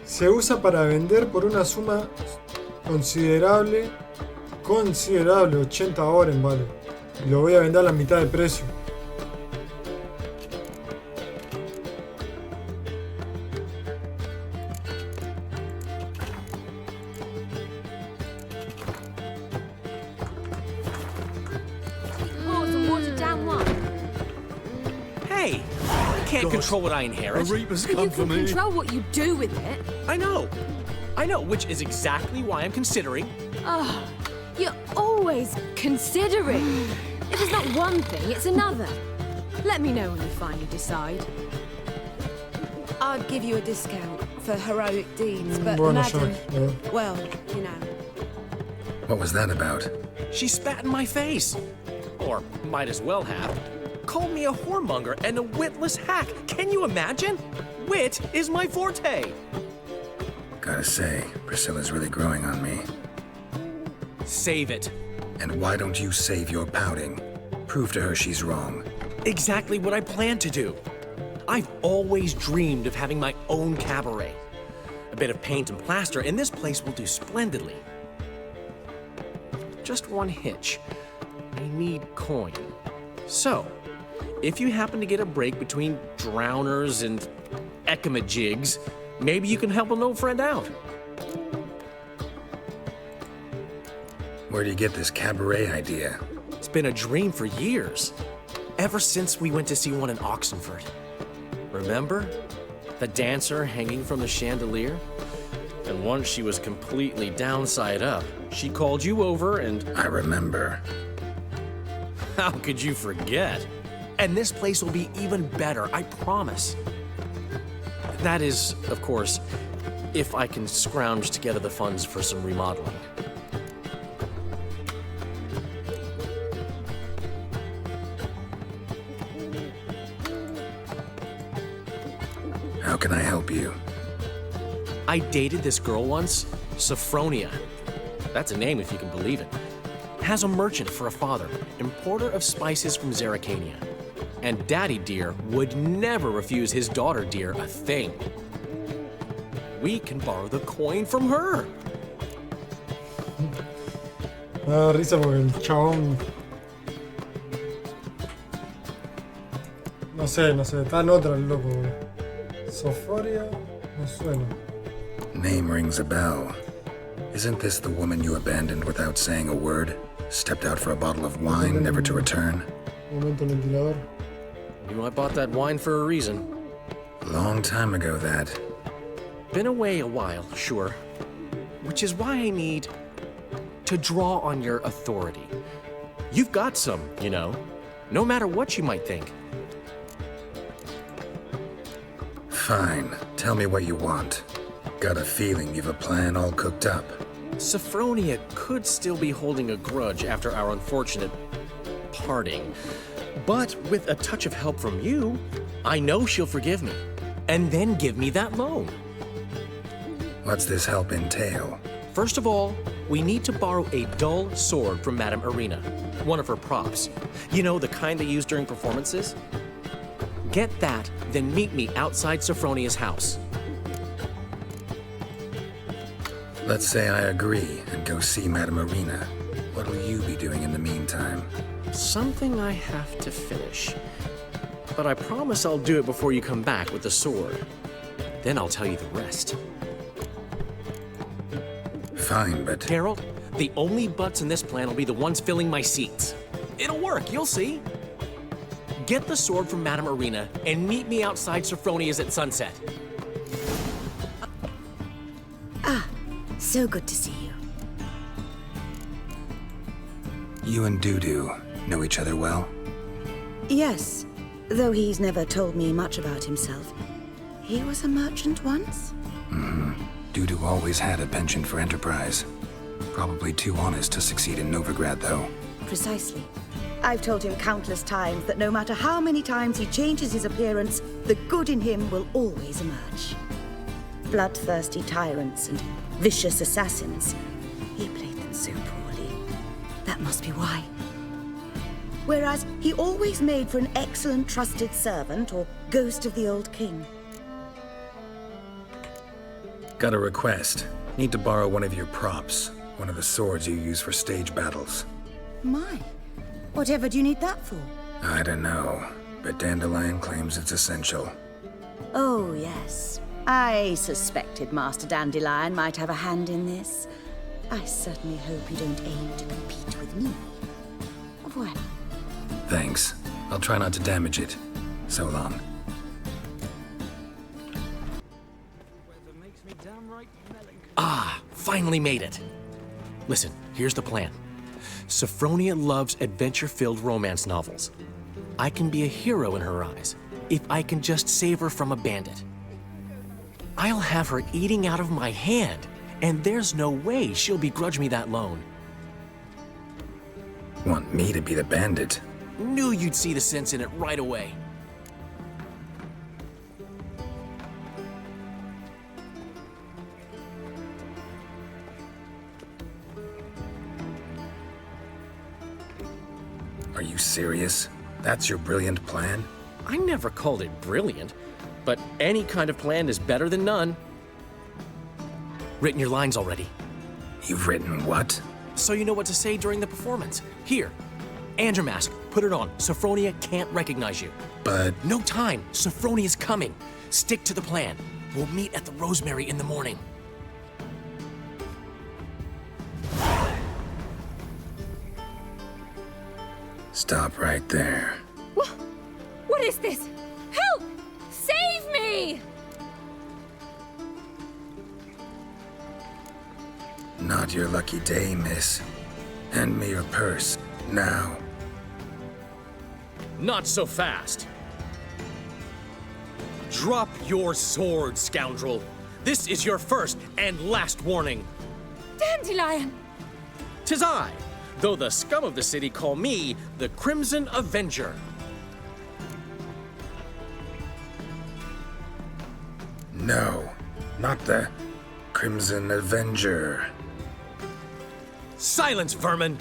se usa para vender por una suma considerable, 80 oren vale. Y lo voy a vender a la mitad de precio. Control what I inherit. You can control what you do with it. I know, which is exactly why I'm considering. Oh, you're always considering. If it's not one thing, it's another. Let me know when you finally decide. I'd give you a discount for heroic deeds, but madam, well, you know. What was that about? She spat in my face. Or might as well have. Called me a whoremonger and a witless hack. Can you imagine? Wit is my forte. Gotta say, Priscilla's really growing on me. Save it. And why don't you save your pouting? Prove to her she's wrong. Exactly what I plan to do. I've always dreamed of having my own cabaret. A bit of paint and plaster, and this place will do splendidly. Just one hitch. I need coin. So, if you happen to get a break between drowners and ekamajigs, maybe you can help an old friend out. Where do you get this cabaret idea? It's been a dream for years. Ever since we went to see one in Oxenford. Remember? The dancer hanging from the chandelier? And once she was completely downside up, she called you over and... I remember. How could you forget? And this place will be even better, I promise. That is, of course, if I can scrounge together the funds for some remodeling. How can I help you? I dated this girl once, Sophronia. That's a name if you can believe it. Has a merchant for a father, importer of spices from Zerrikania. And Daddy Dear would never refuse his daughter Dear a thing. We can borrow the coin from her. Me da risa porque el chabón... No sé, está en otra el loco. Sophoria, no suena. Name rings a bell. Isn't this the woman you abandoned without saying a word? Stepped out for a bottle of wine, never to return? Momento el ventilador. Knew I bought that wine for a reason. A long time ago, that. Been away a while, sure. Which is why I need to draw on your authority. You've got some, you know, no matter what you might think. Fine. Tell me what you want. Got a feeling you've a plan all cooked up. Sophronia could still be holding a grudge after our unfortunate parting. But with a touch of help from you, I know she'll forgive me. And then give me that loan. What's this help entail? First of all, we need to borrow a dull sword from Madame Irina, one of her props. You know, the kind they use during performances? Get that, then meet me outside Sophronia's house. Let's say I agree and go see Madame Irina. What'll you be doing in the meantime? Something I have to finish. But I promise I'll do it before you come back with the sword. Then I'll tell you the rest. Fine, but... Geralt, the only butts in this plan will be the ones filling my seats. It'll work, you'll see. Get the sword from Madame Irina and meet me outside Sophronia's at sunset. So good to see you. You and Dudu know each other well? Yes, though he's never told me much about himself. He was a merchant once? Mm-hmm. Dudu always had a penchant for enterprise. Probably too honest to succeed in Novigrad, though. Precisely. I've told him countless times that no matter how many times he changes his appearance, the good in him will always emerge. Bloodthirsty tyrants and vicious assassins. He played them so poorly. That must be why. Whereas he always made for an excellent trusted servant or ghost of the old king. Got a request. Need to borrow one of your props. One of the swords you use for stage battles. My, whatever do you need that for? I don't know, but Dandelion claims it's essential. Oh, yes. I suspected Master Dandelion might have a hand in this. I certainly hope you don't aim to compete with me. Au revoir. Thanks. I'll try not to damage it. So long. Ah, finally made it. Listen, here's the plan. Sophronia loves adventure-filled romance novels. I can be a hero in her eyes if I can just save her from a bandit. I'll have her eating out of my hand, and there's no way she'll begrudge me that loan. Want me to be the bandit? Knew you'd see the sense in it right away. Are you serious? That's your brilliant plan? I never called it brilliant, but any kind of plan is better than none. Written your lines already. You've written what? So you know what to say during the performance. Here, and your mask. Put it on. Sophronia can't recognize you. But... No time. Sophronia's coming. Stick to the plan. We'll meet at the Rosemary in the morning. Stop right there. What is this? Help! Save me! Not your lucky day, miss. Hand me your purse, now. Not so fast. Drop your sword, scoundrel. This is your first and last warning. Dandelion! 'Tis I, though the scum of the city call me the Crimson Avenger. No, not the Crimson Avenger. Silence, vermin!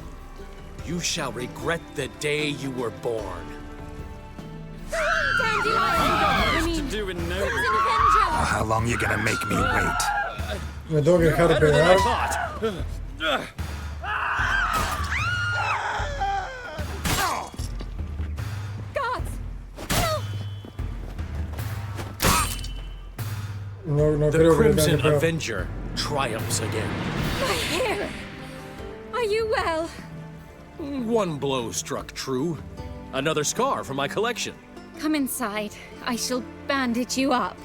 You shall regret the day you were born. Dandelion! I mean, Crimson Avenger! How long you gonna make me wait? Me tengo que dejar Better than I pegar. thought. Guards! Help! No The creo que le tenga Crimson que pegar. Avenger triumphs again. My hero! Are you well? One blow struck true. Another scar from my collection. Come inside. I shall bandage you up.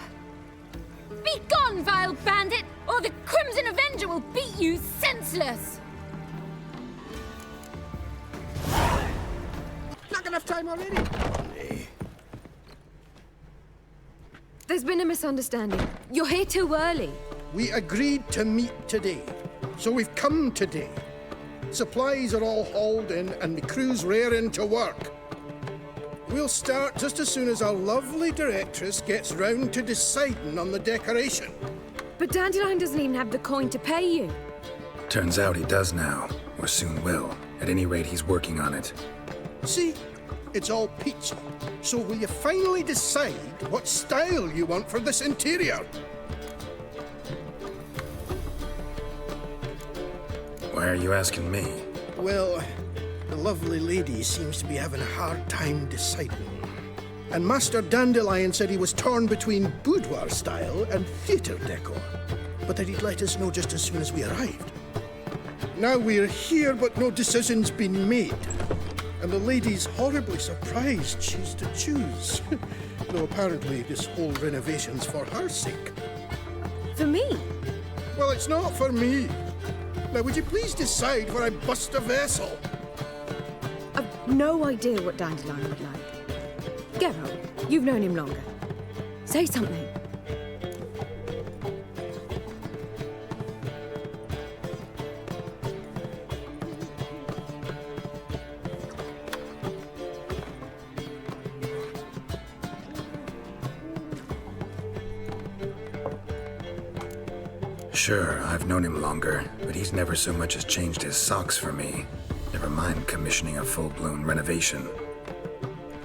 Be gone, vile bandit, or the Crimson Avenger will beat you senseless! Not enough time already. There's been a misunderstanding. You're here too early. We agreed to meet today, so we've come today. Supplies are all hauled in and the crew's raring to work. We'll start just as soon as our lovely directress gets round to deciding on the decoration. But Dandelion doesn't even have the coin to pay you. Turns out he does now, or soon will. At any rate, he's working on it. See? It's all peachy. So will you finally decide what style you want for this interior? Why are you asking me? Well, the lovely lady seems to be having a hard time deciding. And Master Dandelion said he was torn between boudoir style and theatre decor, but that he'd let us know just as soon as we arrived. Now we're here, but no decision's been made. And the lady's horribly surprised she's to choose. Though apparently this whole renovation's for her sake. For me? Well, it's not for me. Now, would you please decide where I bust a vessel? I've no idea what Dandelion would like. Geralt, you've known him longer. Say something. Sure, I've known him longer, but he's never so much as changed his socks for me. Never mind commissioning a full-blown renovation.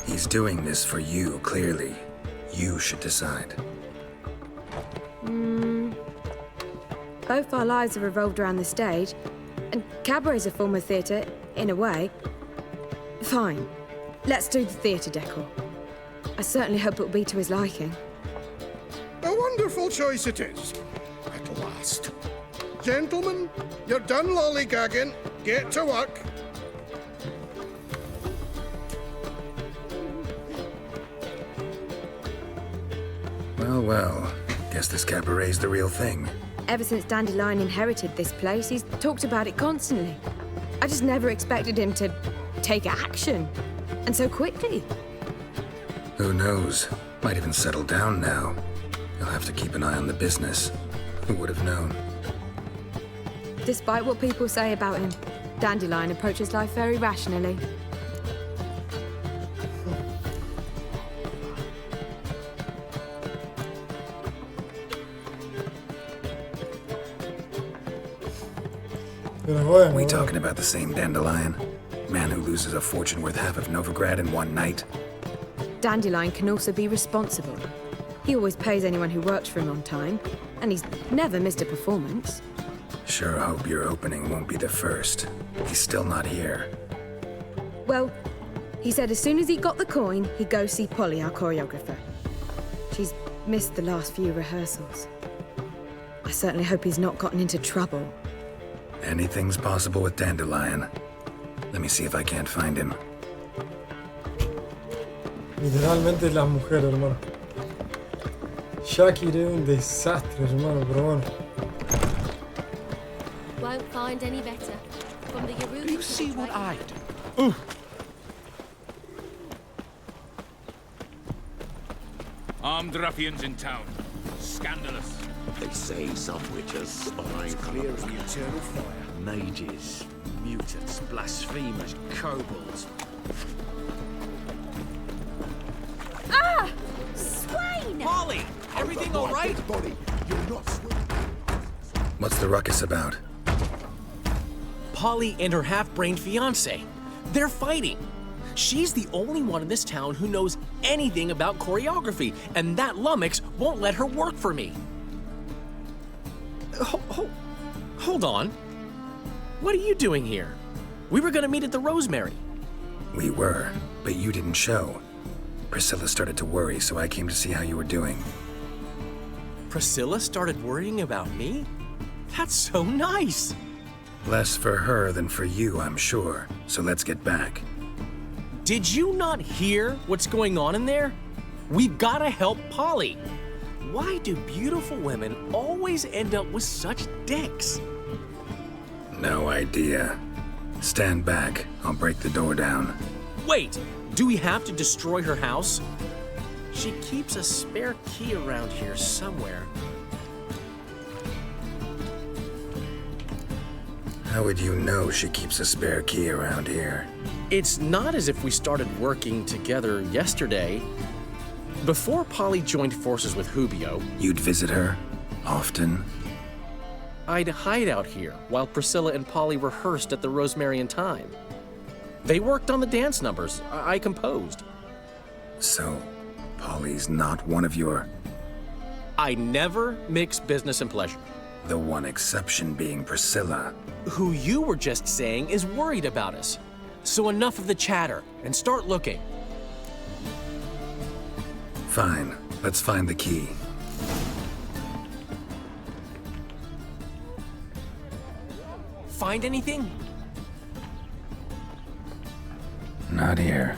He's doing this for you, clearly. You should decide. Both our lives have revolved around the stage, and cabaret's a form of theatre, in a way. Fine. Let's do the theatre decor. I certainly hope it'll be to his liking. A wonderful choice it is. At last. Gentlemen, you're done lollygagging. Get to work. Well, well. Guess this cabaret's the real thing. Ever since Dandelion inherited this place, he's talked about it constantly. I just never expected him to take action. And so quickly. Who knows? Might even settle down now. He'll have to keep an eye on the business. Who would have known? Despite what people say about him, Dandelion approaches life very rationally. We talking about the same Dandelion? Man who loses a fortune worth half of Novigrad in one night? Dandelion can also be responsible. He always pays anyone who works for him on time, and he's never missed a performance. Sure hope your opening won't be the first. He's still not here. Well, he said as soon as he got the coin, he'd go see Polly, our choreographer. She's missed the last few rehearsals. I certainly hope he's not gotten into trouble. Anything's possible with Dandelion. Let me see if I can't find him. Literalmente las mujeres, hermano. Shakir es un desastre, hermano, pero bueno. Won't find any better. From the Yaru. You see what I do? Armed ruffians in town. Scandalous. They say some witches spy Clear of the eternal fire. mages, Mutants, blasphemers, kobolds. Ah! Swine! Polly! Everything all right? What's the ruckus about? Polly and her half-brained fiancé. They're fighting. She's the only one in this town who knows anything about choreography, and that lummox won't let her work for me. Hold on. What are you doing here? We were gonna meet at the Rosemary. We were, but you didn't show. Priscilla started to worry, so I came to see how you were doing. Priscilla started worrying about me? That's so nice! Less for her than for you, I'm sure. So let's get back. Did you not hear what's going on in there? We've gotta help Polly. Why do beautiful women always end up with such dicks? No idea. Stand back. I'll break the door down. Wait, do we have to destroy her house? She keeps a spare key around here somewhere. How would you know she keeps a spare key around here? It's not as if we started working together yesterday. Before Polly joined forces with Hubio, You'd visit her? Often? I'd hide out here while Priscilla and Polly rehearsed at the Rosemary and Thyme. They worked on the dance numbers I composed. So, Polly's not one of your... I never mix business and pleasure. The one exception being Priscilla. Who you were just saying is worried about us. So enough of the chatter, and start looking. Fine, let's find the key. Find anything? Not here.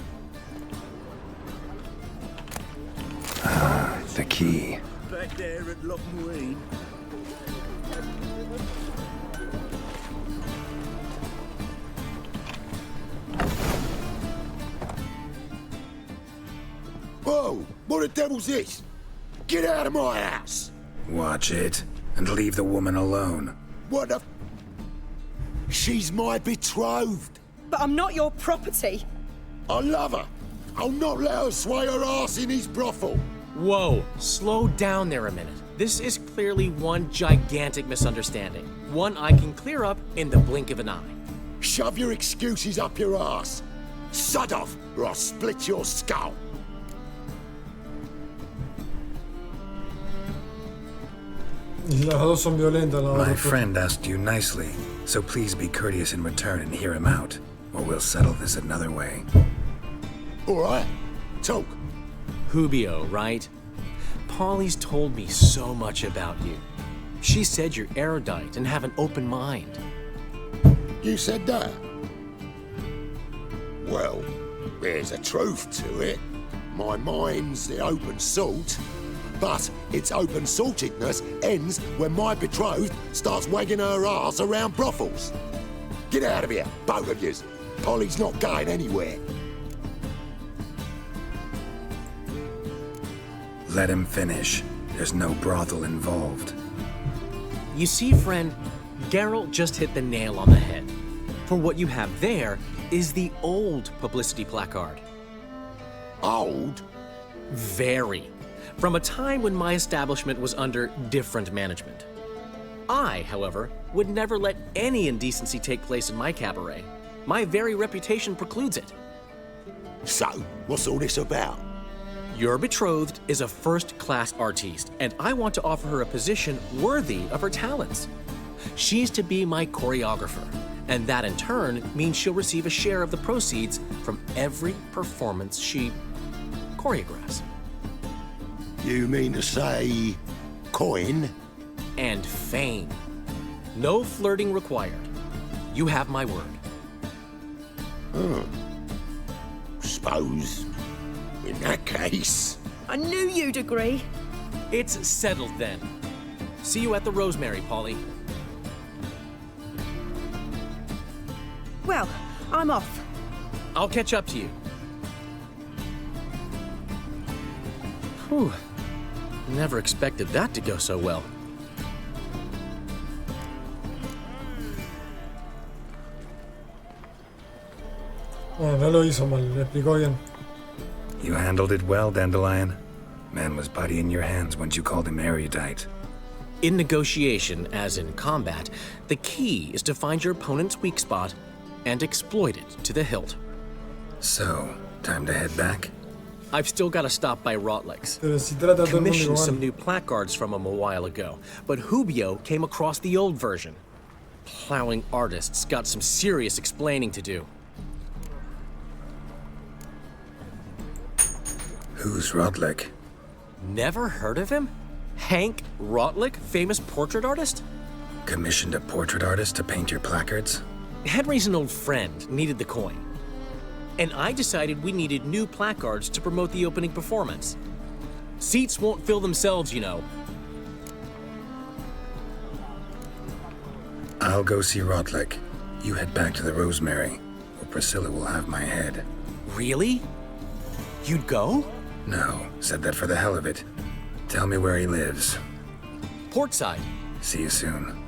Ah, the key. Back there at Loch Marine. Whoa! What the devil's this? Get out of my house! Watch it, and leave the woman alone. What the... She's my betrothed. But I'm not your property. I love her. I'll not let her sway her ass in his brothel. Whoa, slow down there a minute. This is clearly one gigantic misunderstanding. One I can clear up in the blink of an eye. Shove your excuses up your ass. Sod off, or I'll split your skull. Las dos son violentas, la My verdad. friend asked you nicely, so please be courteous in return and hear him out, or we'll settle this another way. All right, talk. Hubio, right? Polly's told me so much about you. She said you're erudite and have an open mind. You said that? Well, there's a truth to it. My mind's the open salt. But its open-saltedness ends when my betrothed starts wagging her ass around brothels. Get out of here, both of yous. Polly's not going anywhere. Let him finish. There's no brothel involved. You see, friend, Geralt just hit the nail on the head. For what you have there is the old publicity placard. Old? Very. From a time when my establishment was under different management. I, however, would never let any indecency take place in my cabaret. My very reputation precludes it. So, what's all this about? Your betrothed is a first-class artiste, and I want to offer her a position worthy of her talents. She's to be my choreographer, and that in turn means she'll receive a share of the proceeds from every performance she choreographs. You mean to say... coin? And fame. No flirting required. You have my word. Suppose... in that case... I knew you'd agree. It's settled then. See you at the Rosemary, Polly. Well, I'm off. I'll catch up to you. Whew. Never expected that to go so well. Bueno, no lo hizo mal, le explicó bien. You handled it well, Dandelion. Man was body in your hands once you called him erudite. In negotiation, as in combat, the key is to find your opponent's weak spot and exploit it to the hilt. So, time to head back? I've still got to stop by Rotlick's. Pero si trata a todo el mundo Commissioned igual. some new placards from him a while ago, but Hubio came across the old version. Plowing artists got some serious explaining to do. Who's Rotlick? Never heard of him? Hank Rotlick, famous portrait artist? Commissioned a portrait artist to paint your placards? Henry's an old friend, needed the coin. And I decided we needed new placards to promote the opening performance. Seats won't fill themselves, you know. I'll go see Rotlick. You head back to the Rosemary, or Priscilla will have my head. Really? You'd go? No, said that for the hell of it. Tell me where he lives. Portside. See you soon.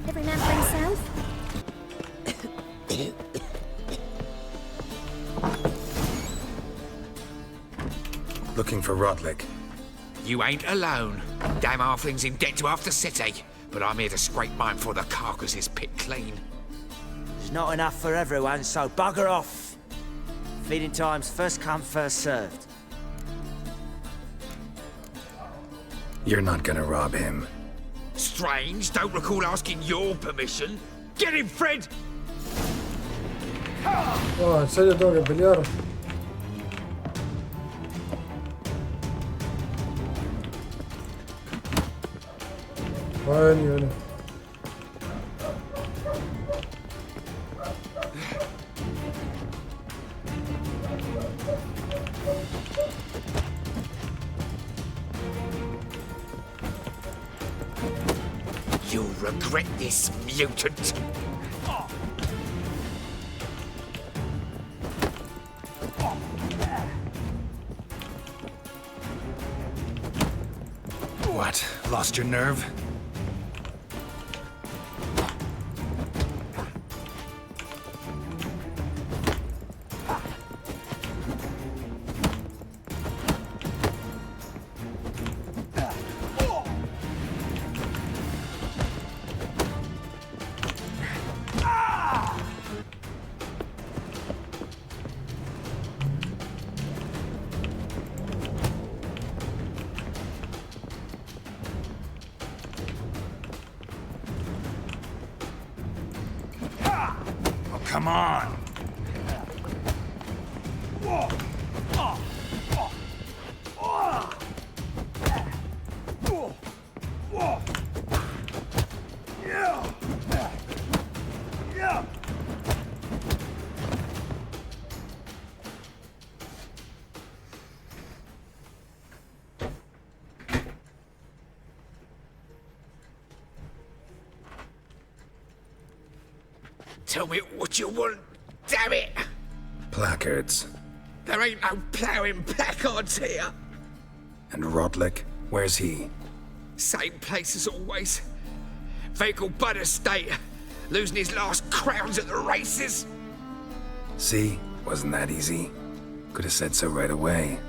Every man for himself? Looking for Rotlick. You ain't alone. Damn halfling's in debt to half the city. But I'm here to scrape mine before the carcass is picked clean. There's not enough for everyone, so bugger off. Feeding time's first come, first served. You're not gonna rob him. Strange, don't recall asking your permission. Get him, Fred! No, en serio tengo que pelear. Vení, vení. You'll regret this, mutant. What? Lost your nerve? Come on! Tell me what you want, damn it! Placards. There ain't no ploughing placards here. And Rotlick? Where's he? Same place as always. Vehicle Bud Estate. Losing his last crowns at the races. See? Wasn't that easy? Could have said so right away.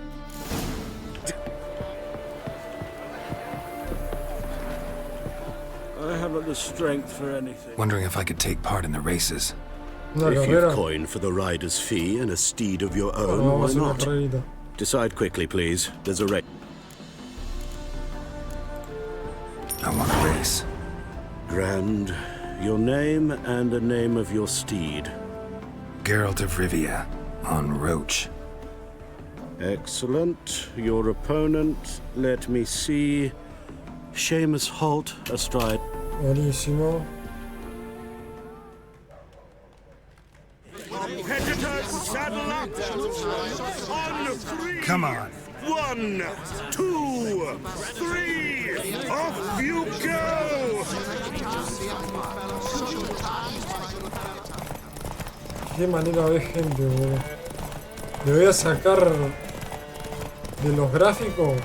I haven't the strength for anything. Wondering if I could take part in the races. If you've coin for the rider's fee and a steed of your own, why not? Decide quickly, please. There's a race. I want a race. Grand. Your name and the name of your steed. Geralt of Rivia, on Roach. Excellent. Your opponent, let me see. Seamus Holt, astride. Buenísimo. Come on. 1, 2, 3, off you go! Qué manera de gente, boludo. Le voy a sacar de los gráficos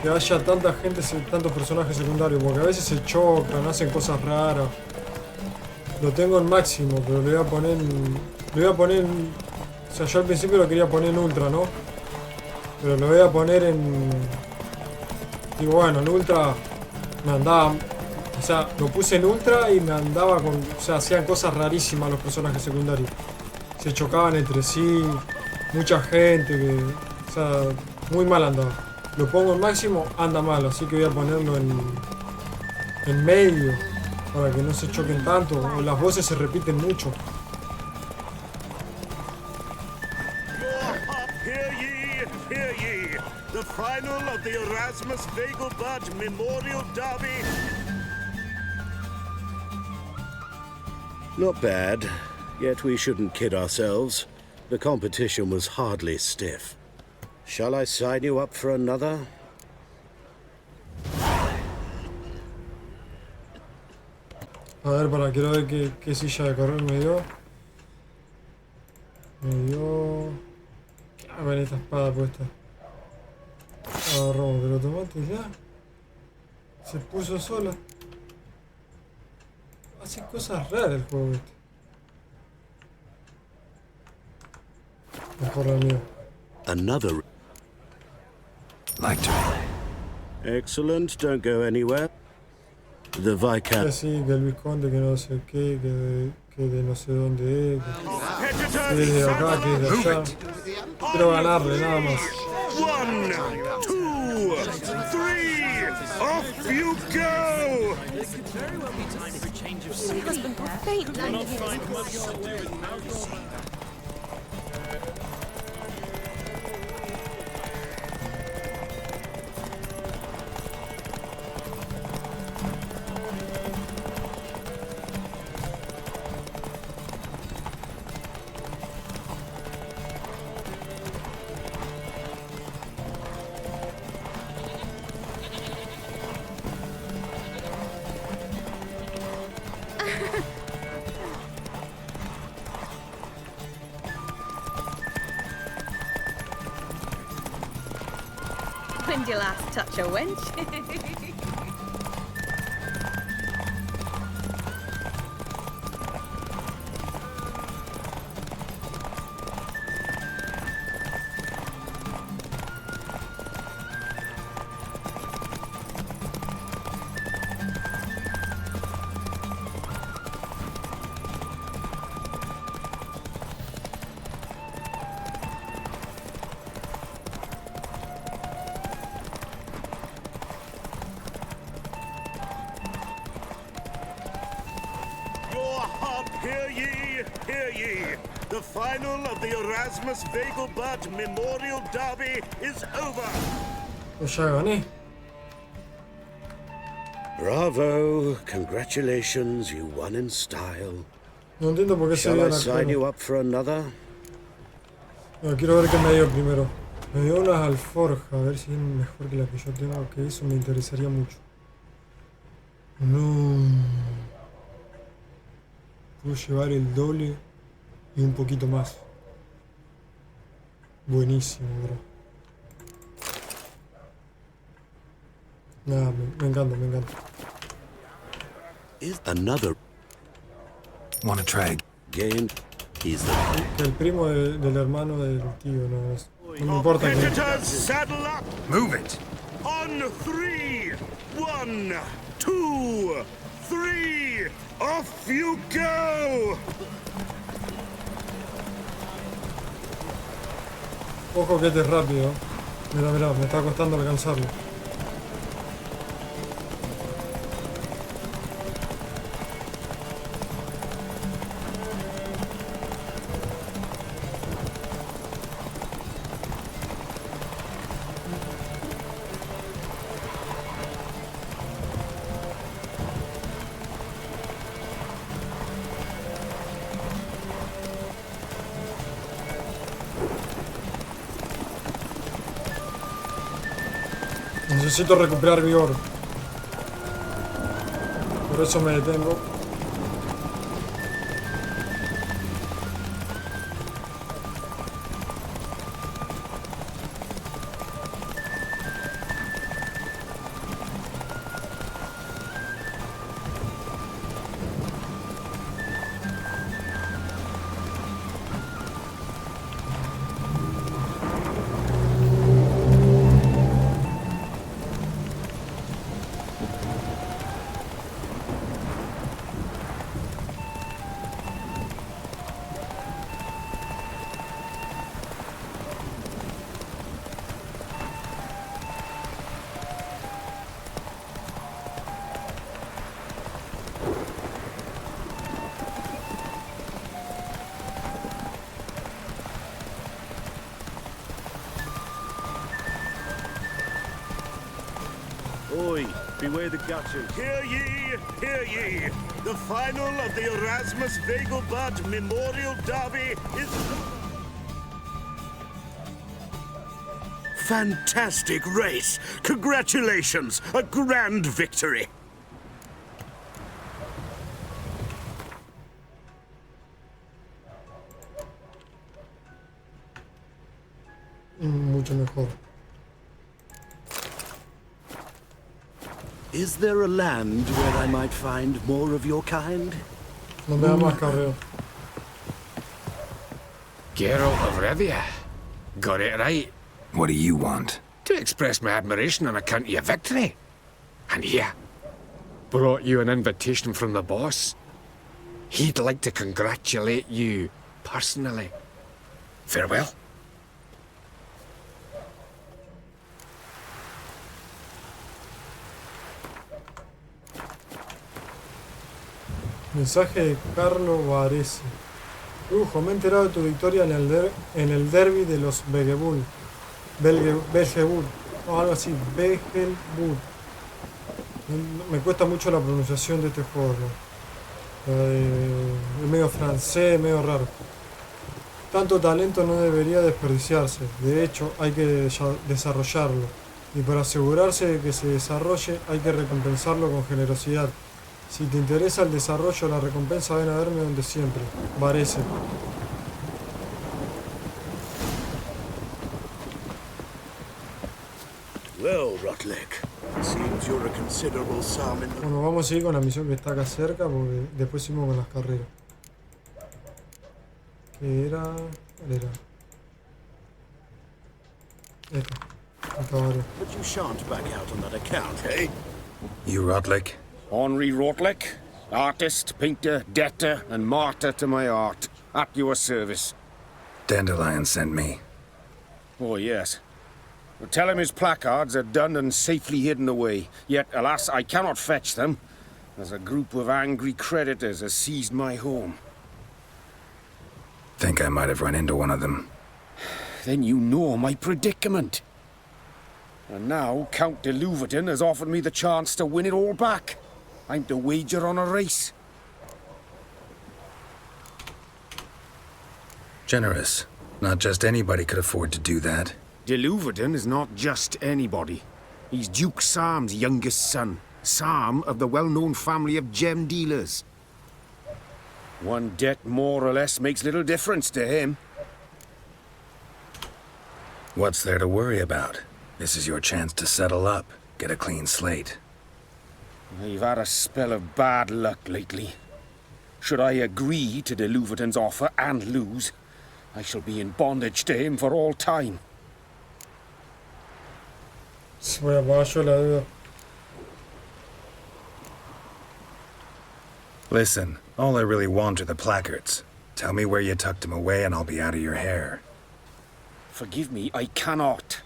que haya tanta gente, tantos personajes secundarios, porque a veces se chocan, hacen cosas raras. Lo tengo en máximo, pero le voy a poner o sea, yo al principio lo quería poner en ultra, ¿no? Pero lo voy a poner en... Digo, bueno, en ultra me andaba... O sea, lo puse en ultra y me andaba con... O sea, hacían cosas rarísimas los personajes secundarios. Se chocaban entre sí, mucha gente que... O sea, muy mal andaba. Lo pongo en máximo, anda mal, así que voy a ponerlo en medio, para que no se choquen tanto, o las voces se repiten mucho. Hear ye, hear ye. The the final of the Erasmus Vegelbud Memorial Derby. Not bad, yet we shouldn't kid ourselves. The competition was hardly stiff. Shall I sign you up for another? A ver, quiero ver qué silla de correr me dio. Me dio... ¿Qué hago con esta espada puesta? Agarramos del automático ya. Se puso sola. Hace cosas raras el juego este. Mejor la mía. Another. Like to. Excellent, don't go anywhere. The Viscount. Que sí, que el Vizconde, que no sé qué, que de no sé dónde es, que de acá, que de allá. Quiero ganarle, nada más. 1, 2, 3, off you go! My husband got faint down here. When'd you last touch a wench? Hear ye! The final of the Erasmus Vegelbud Memorial Derby is over! Pues ya gané. Bravo! Congratulations, you won in style. No entiendo por qué se Shall dio I la sign you up for another? No, quiero ver qué me dio primero. Me dio unas alforjas, a ver si es mejor que la que yo tengo, que eso me interesaría mucho. No. Puedo llevar el doble y un poquito más. Buenísimo, bro. Nada, me encanta, me encanta. Is another. Wanna try? Game. He's the. Que el primo del hermano del tío, no me importa que... Competitors, saddle up! Move it! On 3, 1, 2, 3, off you go! Ojo que este es rápido. Mira, mira, me está costando alcanzarlo. Necesito recuperar mi oro. Por eso me detengo. boy. Beware the gutters. Hear ye, hear ye. The final of the Erasmus Vegelbud Memorial Derby is... Fantastic race! Congratulations! A grand victory! Mucho mejor. Is there a land where I might find more of your kind? No me da más carreo. Geralt of Rivia. Got it right. What do you want? To express my admiration on account of your victory. And here, brought you an invitation from the boss. He'd like to congratulate you personally. Farewell. Mensaje de Carlo Varese. Brujo, me he enterado de tu victoria en el derby de los Belgebul. Belgebul. O algo así. Belgebul. Me cuesta mucho la pronunciación de este juego, ¿no? Es medio francés, medio raro. Tanto talento no debería desperdiciarse. De hecho, hay que desarrollarlo. Y para asegurarse de que se desarrolle, hay que recompensarlo con generosidad. Si te interesa el desarrollo, la recompensa, ven a verme donde siempre. Varese. Well, Rotlick, seems you're a considerable sum in the... Bueno, vamos a seguir con la misión que está acá cerca, porque después seguimos con las carreras. ¿Qué era? ¿Cuál era? Esta. El caballo. But you shan't back out on that account, eh? You Rotlick? Henri Rotlick, artist, painter, debtor, and martyr to my art. At your service. Dandelion sent me. Oh, yes. Well, tell him his placards are done and safely hidden away. Yet, alas, I cannot fetch them, as a group of angry creditors has seized my home. Think I might have run into one of them. Then you know my predicament. And now Count de Louverton has offered me the chance to win it all back. I'm to wager on a race. Generous. Not just anybody could afford to do that. De Louverton is not just anybody. He's Duke Sam's youngest son. Sam of the well-known family of gem dealers. One debt more or less makes little difference to him. What's there to worry about? This is your chance to settle up, get a clean slate. I've had a spell of bad luck lately. Should I agree to de Louverton's offer and lose, I shall be in bondage to him for all time. Voy a pagar yo la deuda. Listen, all I really want are the placards. Tell me where you tucked them away and I'll be out of your hair. Forgive me, I cannot.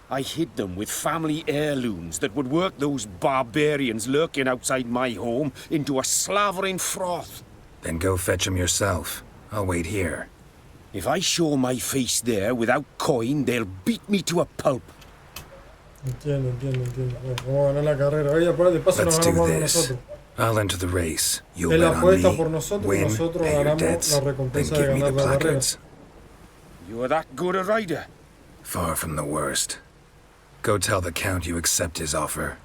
I hid them with family heirlooms that would work those barbarians lurking outside my home into a slavering froth. Then go fetch them yourself. I'll wait here. If I show my face there without coin, they'll beat me to a pulp. Entiendo. Vamos a ganar la carrera. Oye, de paso nos Let's do ganamos this. nosotros. I'll enter the race. You'll Él bet on apuesta me, por nosotros y win, nosotros pay your ganamos debts, la then recompensa de give me the ganar la carrera. placards. You are that good a rider? Far from the worst. Go tell the Count you accept his offer.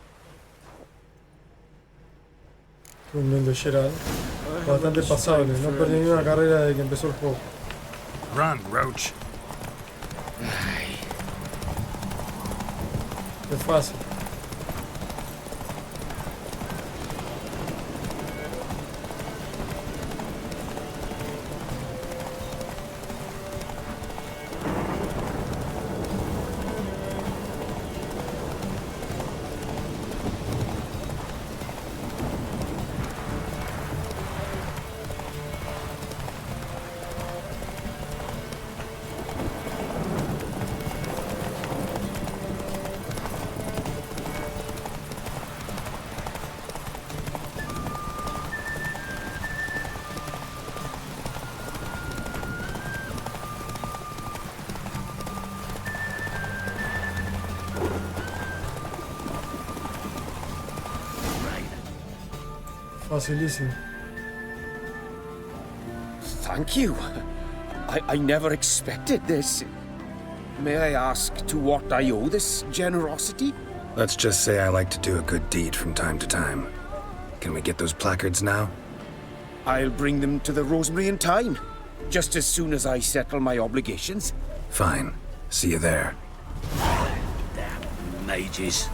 Un bien de Gerald. Bastante pasable. No perdí ni una carrera desde que empezó el juego. Run, Roach. Es fácil. facilísimo. Thank you. I never expected this. May I ask to what I owe this generosity? Let's just say I like to do a good deed from time to time. Can we get those placards now? I'll bring them to the Rosemary in time, just as soon as I settle my obligations. Fine. See you there. Damn mages.